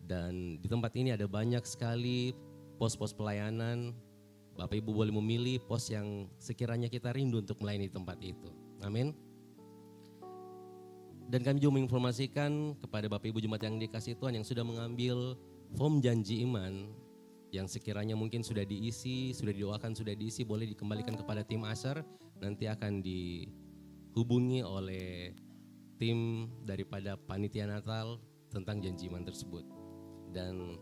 Dan di tempat ini ada banyak sekali pos-pos pelayanan. Bapak Ibu boleh memilih pos yang sekiranya kita rindu untuk melayani di tempat itu. Amin. Dan kami juga menginformasikan kepada Bapak Ibu jemaat yang dikasihi Tuhan yang sudah mengambil form janji iman yang sekiranya mungkin sudah diisi, sudah didoakan, sudah diisi, boleh dikembalikan kepada tim Asher. Nanti akan dihubungi oleh tim daripada panitia Natal tentang janji iman tersebut. Dan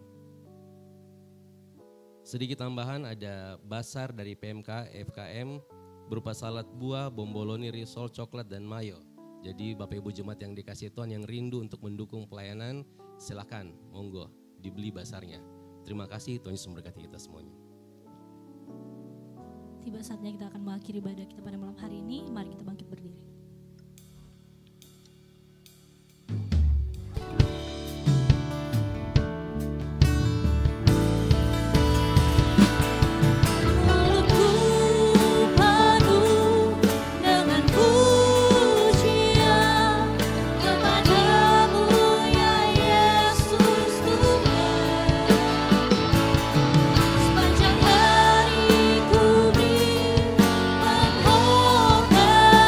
sedikit tambahan, ada basar dari PMK, FKM berupa salad buah, bomboloni, risol, coklat, dan mayo. Jadi Bapak Ibu jemaat yang dikasihi Tuhan yang rindu untuk mendukung pelayanan, silakan, monggo dibeli basarnya. Terima kasih, Tuhan Yesus memberkati kita semuanya. Tiba saatnya kita akan mengakhiri ibadah kita pada malam hari ini. Mari kita bangkit berdiri. Sepanjang hari ku beri pengorbanan.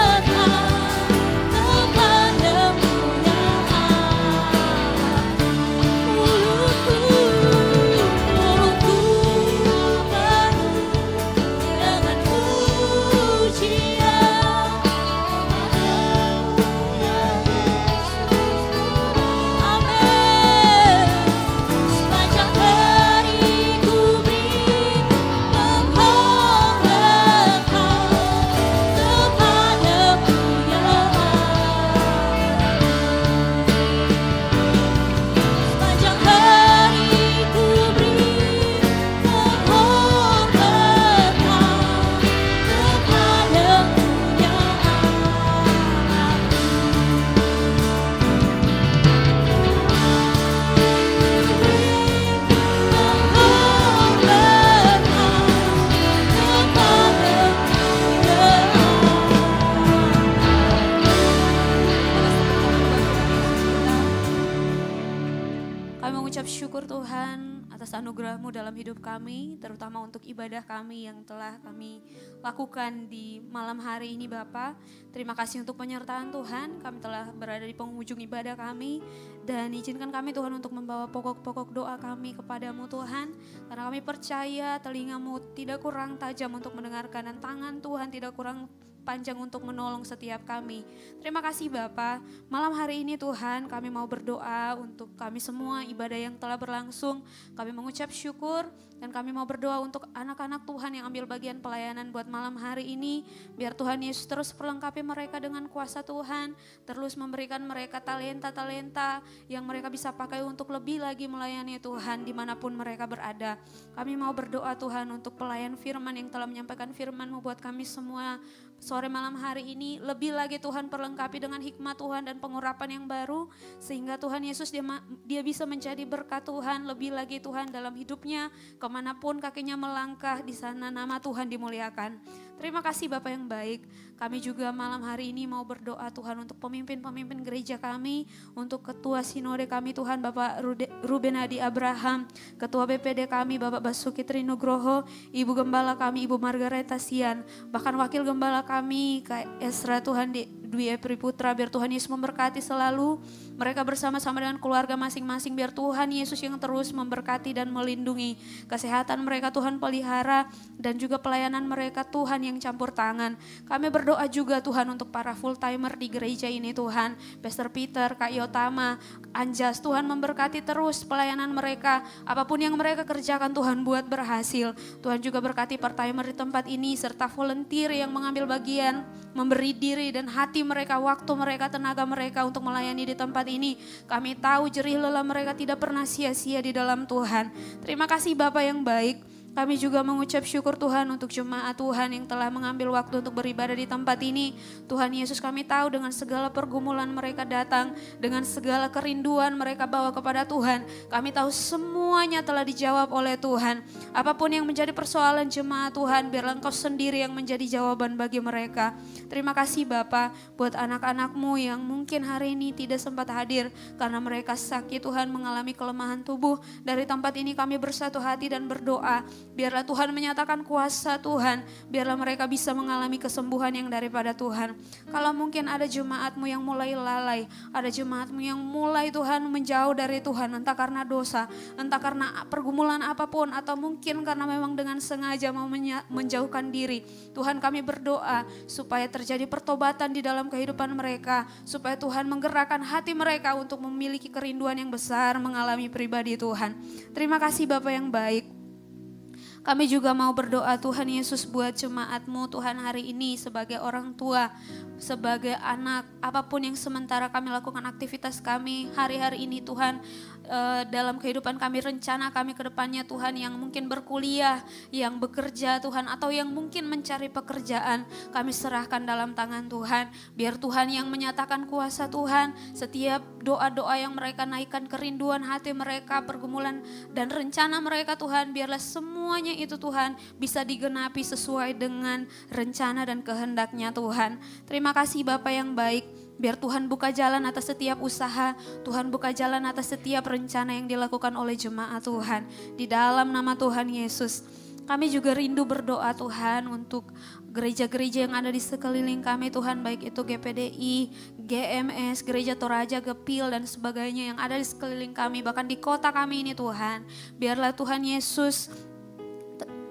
Tuhan atas anugerah-Mu dalam hidup kami, terutama untuk ibadah kami yang telah kami lakukan di malam hari ini Bapa. Terima kasih untuk penyertaan Tuhan, kami telah berada di penghujung ibadah kami. Dan izinkan kami Tuhan untuk membawa pokok-pokok doa kami kepadamu Tuhan. Karena kami percaya telinga-Mu tidak kurang tajam untuk mendengarkan dan tangan Tuhan tidak kurang panjang untuk menolong setiap kami. Terima kasih Bapa. Malam hari ini Tuhan kami mau berdoa untuk kami semua ibadah yang telah berlangsung. Kami mengucap syukur dan kami mau berdoa untuk anak-anak Tuhan yang ambil bagian pelayanan buat malam hari ini. Biar Tuhan Yesus terus perlengkapi mereka dengan kuasa Tuhan. Terus memberikan mereka talenta-talenta yang mereka bisa pakai untuk lebih lagi melayani Tuhan dimanapun mereka berada. Kami mau berdoa Tuhan untuk pelayan firman yang telah menyampaikan firman-Mu buat kami semua sore malam hari ini. Lebih lagi Tuhan perlengkapi dengan hikmat Tuhan dan pengurapan yang baru. Sehingga Tuhan Yesus dia bisa menjadi berkat Tuhan. Lebih lagi Tuhan dalam hidupnya. Kemanapun kakinya melangkah di sana nama Tuhan dimuliakan. Terima kasih Bapak yang baik. Kami juga malam hari ini mau berdoa Tuhan untuk pemimpin-pemimpin gereja kami. Untuk ketua sinode kami Tuhan Bapak Ruben Hadi Abraham. Ketua BPD kami Bapak Basuki Trinugroho. Ibu Gembala kami Ibu Margareta Sian. Bahkan Wakil Gembala kami Kak Esra Tuhan Dwi Epri Putra. Biar Tuhan Yesus memberkati selalu mereka bersama-sama dengan keluarga masing-masing. Biar Tuhan Yesus yang terus memberkati dan melindungi kesehatan mereka Tuhan pelihara. Dan juga pelayanan mereka Tuhan yang campur tangan. Kami berdoa juga Tuhan untuk para full timer di gereja ini Tuhan. Pastor Peter, Kak Yotama, Anjas, Tuhan memberkati terus pelayanan mereka. Apapun yang mereka kerjakan Tuhan buat berhasil. Tuhan juga berkati part timer di tempat ini serta volunteer yang mengambil bagian, memberi diri dan hati mereka, waktu mereka, tenaga mereka untuk melayani di tempat ini. Kami tahu jerih lelah mereka tidak pernah sia-sia di dalam Tuhan. Terima kasih Bapa yang baik. Kami juga mengucap syukur Tuhan untuk jemaat Tuhan yang telah mengambil waktu untuk beribadah di tempat ini. Tuhan Yesus kami tahu dengan segala pergumulan mereka datang, dengan segala kerinduan mereka bawa kepada Tuhan. Kami tahu semuanya telah dijawab oleh Tuhan. Apapun yang menjadi persoalan jemaat Tuhan, biarlah Engkau sendiri yang menjadi jawaban bagi mereka. Terima kasih Bapa buat anak-anak-Mu yang mungkin hari ini tidak sempat hadir karena mereka sakit Tuhan, mengalami kelemahan tubuh. Dari tempat ini kami bersatu hati dan berdoa. Biarlah Tuhan menyatakan kuasa Tuhan. Biarlah mereka bisa mengalami kesembuhan yang daripada Tuhan. Kalau mungkin ada jemaat-Mu yang mulai lalai. Ada jemaat-Mu yang mulai Tuhan menjauh dari Tuhan. Entah karena dosa. Entah karena pergumulan apapun. Atau mungkin karena memang dengan sengaja mau menjauhkan diri. Tuhan kami berdoa supaya terjadi pertobatan di dalam kehidupan mereka. Supaya Tuhan menggerakkan hati mereka untuk memiliki kerinduan yang besar mengalami pribadi Tuhan. Terima kasih Bapa yang baik. Kami juga mau berdoa Tuhan Yesus buat jemaat-Mu Tuhan hari ini sebagai orang tua, sebagai anak, apapun yang sementara kami lakukan aktivitas kami hari-hari ini Tuhan. Dalam kehidupan kami, rencana kami ke depannya Tuhan, yang mungkin berkuliah, yang bekerja Tuhan, atau yang mungkin mencari pekerjaan, kami serahkan dalam tangan Tuhan. Biar Tuhan yang menyatakan kuasa Tuhan, setiap doa-doa yang mereka naikkan, kerinduan hati mereka, pergumulan dan rencana mereka Tuhan, biarlah semuanya itu Tuhan bisa digenapi sesuai dengan rencana dan kehendaknya Tuhan. Terima kasih Bapa yang baik. Biar Tuhan buka jalan atas setiap usaha, Tuhan buka jalan atas setiap rencana yang dilakukan oleh jemaat Tuhan. Di dalam nama Tuhan Yesus, kami juga rindu berdoa Tuhan untuk gereja-gereja yang ada di sekeliling kami Tuhan, baik itu GPDI, GMS, Gereja Toraja, Gepil dan sebagainya yang ada di sekeliling kami, bahkan di kota kami ini Tuhan. Biarlah Tuhan Yesus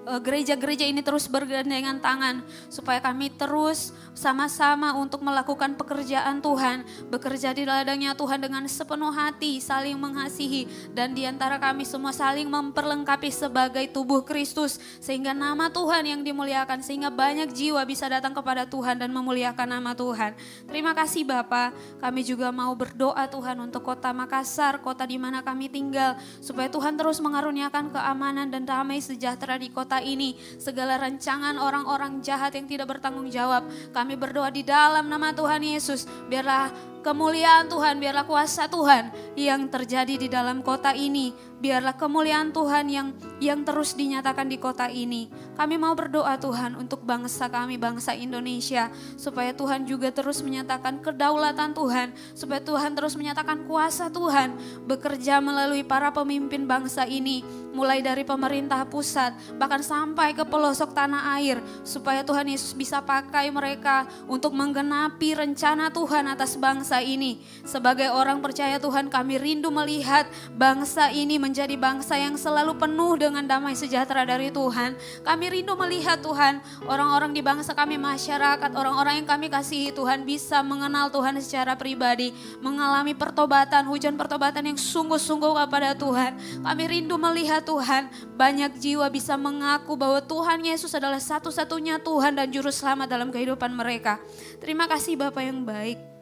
gereja-gereja ini terus bergandengan tangan supaya kami terus sama-sama untuk melakukan pekerjaan Tuhan, bekerja di ladangnya Tuhan dengan sepenuh hati, saling mengasihi, dan di antara kami semua saling memperlengkapi sebagai tubuh Kristus, sehingga nama Tuhan yang dimuliakan, sehingga banyak jiwa bisa datang kepada Tuhan dan memuliakan nama Tuhan. Terima kasih Bapa. Kami juga mau berdoa Tuhan untuk kota Makassar, kota di mana kami tinggal, supaya Tuhan terus mengaruniakan keamanan dan damai sejahtera di kota kota ini, segala rancangan orang-orang jahat yang tidak bertanggung jawab. Kami berdoa di dalam nama Tuhan Yesus, biarlah kemuliaan Tuhan, biarlah kuasa Tuhan yang terjadi di dalam kota ini. Biarlah kemuliaan Tuhan yang terus dinyatakan di kota ini. Kami mau berdoa Tuhan untuk bangsa kami, bangsa Indonesia. Supaya Tuhan juga terus menyatakan kedaulatan Tuhan. Supaya Tuhan terus menyatakan kuasa Tuhan. Bekerja melalui para pemimpin bangsa ini. Mulai dari pemerintah pusat, bahkan sampai ke pelosok tanah air. Supaya Tuhan Yesus bisa pakai mereka untuk menggenapi rencana Tuhan atas bangsa ini. Sebagai orang percaya Tuhan, kami rindu melihat bangsa ini menjadi bangsa yang selalu penuh dengan damai sejahtera dari Tuhan. Kami rindu melihat Tuhan, orang-orang di bangsa kami, masyarakat, orang-orang yang kami kasihi Tuhan bisa mengenal Tuhan secara pribadi, mengalami pertobatan, hujan pertobatan yang sungguh-sungguh kepada Tuhan. Kami rindu melihat Tuhan, banyak jiwa bisa mengaku bahwa Tuhan Yesus adalah satu-satunya Tuhan dan Juru Selamat dalam kehidupan mereka. Terima kasih Bapa yang baik.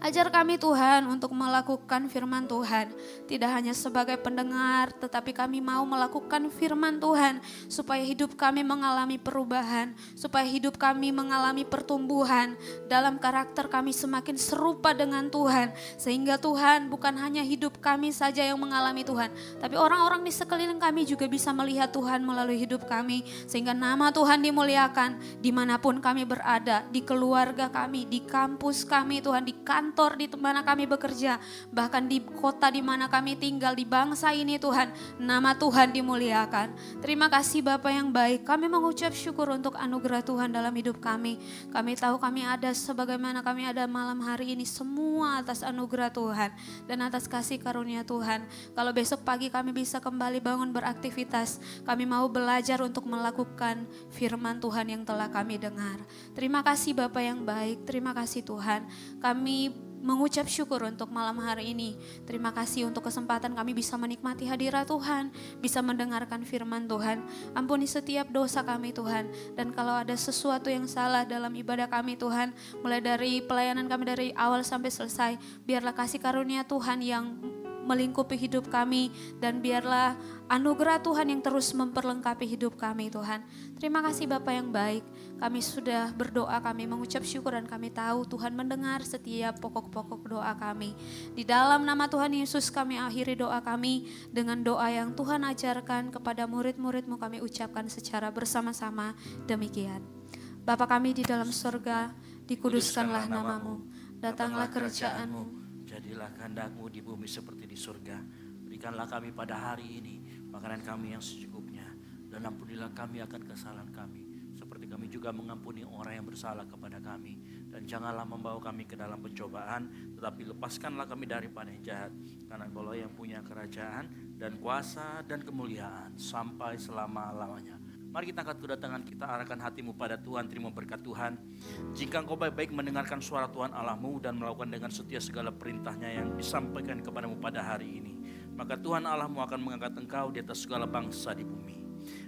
Ajar kami Tuhan untuk melakukan firman Tuhan. Tidak hanya sebagai pendengar, tetapi kami mau melakukan firman Tuhan. Supaya hidup kami mengalami perubahan. Supaya hidup kami mengalami pertumbuhan. Dalam karakter kami semakin serupa dengan Tuhan. Sehingga Tuhan bukan hanya hidup kami saja yang mengalami Tuhan. Tapi orang-orang di sekeliling kami juga bisa melihat Tuhan melalui hidup kami. Sehingga nama Tuhan dimuliakan dimanapun kami berada. Di keluarga kami, di kampus kami Tuhan, di kantor di mana kami bekerja, bahkan di kota di mana kami tinggal, di bangsa ini Tuhan, nama Tuhan dimuliakan. Terima kasih Bapa yang baik, kami mengucap syukur untuk anugerah Tuhan dalam hidup kami. Kami tahu kami ada sebagaimana kami ada malam hari ini, semua atas anugerah Tuhan dan atas kasih karunia Tuhan. Kalau besok pagi kami bisa kembali bangun beraktivitas, kami mau belajar untuk melakukan firman Tuhan yang telah kami dengar. Terima kasih Bapa yang baik, terima kasih Tuhan. Kami mengucap syukur untuk malam hari ini. Terima kasih untuk kesempatan kami bisa menikmati hadirat Tuhan, bisa mendengarkan firman Tuhan. Ampuni setiap dosa kami Tuhan. Dan kalau ada sesuatu yang salah dalam ibadah kami Tuhan, mulai dari pelayanan kami dari awal sampai selesai, biarlah kasih karunia Tuhan yang melingkupi hidup kami, dan biarlah anugerah Tuhan yang terus memperlengkapi hidup kami Tuhan. Terima kasih Bapa yang baik, kami sudah berdoa, kami mengucap syukur dan kami tahu Tuhan mendengar setiap pokok-pokok doa kami. Di dalam nama Tuhan Yesus kami akhiri doa kami dengan doa yang Tuhan ajarkan kepada murid-murid-Mu, kami ucapkan secara bersama-sama demikian. Bapa kami di dalam surga, dikuduskanlah namamu, datanglah kerajaan-Mu. Jadilah kehendak-Mu di bumi seperti di surga. Berikanlah kami pada hari ini makanan kami yang secukupnya. Dan ampunilah kami akan kesalahan kami, seperti kami juga mengampuni orang yang bersalah kepada kami. Dan janganlah membawa kami ke dalam pencobaan, tetapi lepaskanlah kami daripada yang jahat. Karena Engkau yang punya kerajaan dan kuasa dan kemuliaan sampai selama-lamanya. Mari kita angkat kedatangan kita, arahkan hatimu pada Tuhan, terima berkat Tuhan. Jika engkau baik-baik mendengarkan suara Tuhan Allahmu dan melakukan dengan setia segala perintahnya yang disampaikan kepadamu pada hari ini, maka Tuhan Allahmu akan mengangkat engkau di atas segala bangsa di bumi.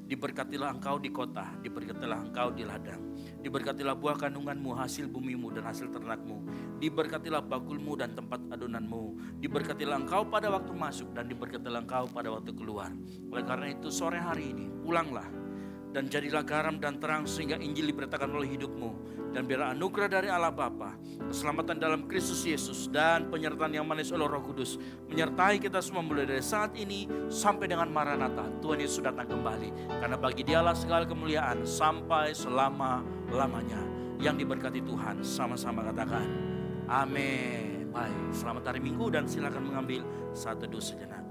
Diberkatilah engkau di kota, diberkatilah engkau di ladang. Diberkatilah buah kandunganmu, hasil bumimu dan hasil ternakmu. Diberkatilah bakulmu dan tempat adonanmu. Diberkatilah engkau pada waktu masuk dan diberkatilah engkau pada waktu keluar. Oleh karena itu sore hari ini pulanglah dan jadilah garam dan terang sehingga Injil diberitakan melalui hidupmu. Dan biarlah anugerah dari Allah Bapa, keselamatan dalam Kristus Yesus, dan penyertaan yang manis oleh Roh Kudus menyertai kita semua mulai dari saat ini sampai dengan Maranatha. Tuhan Yesus datang kembali. Karena bagi Dialah segala kemuliaan sampai selama-lamanya. Yang diberkati Tuhan, sama-sama katakan amin. Baik, selamat hari Minggu dan silakan mengambil satu teduh sejenak.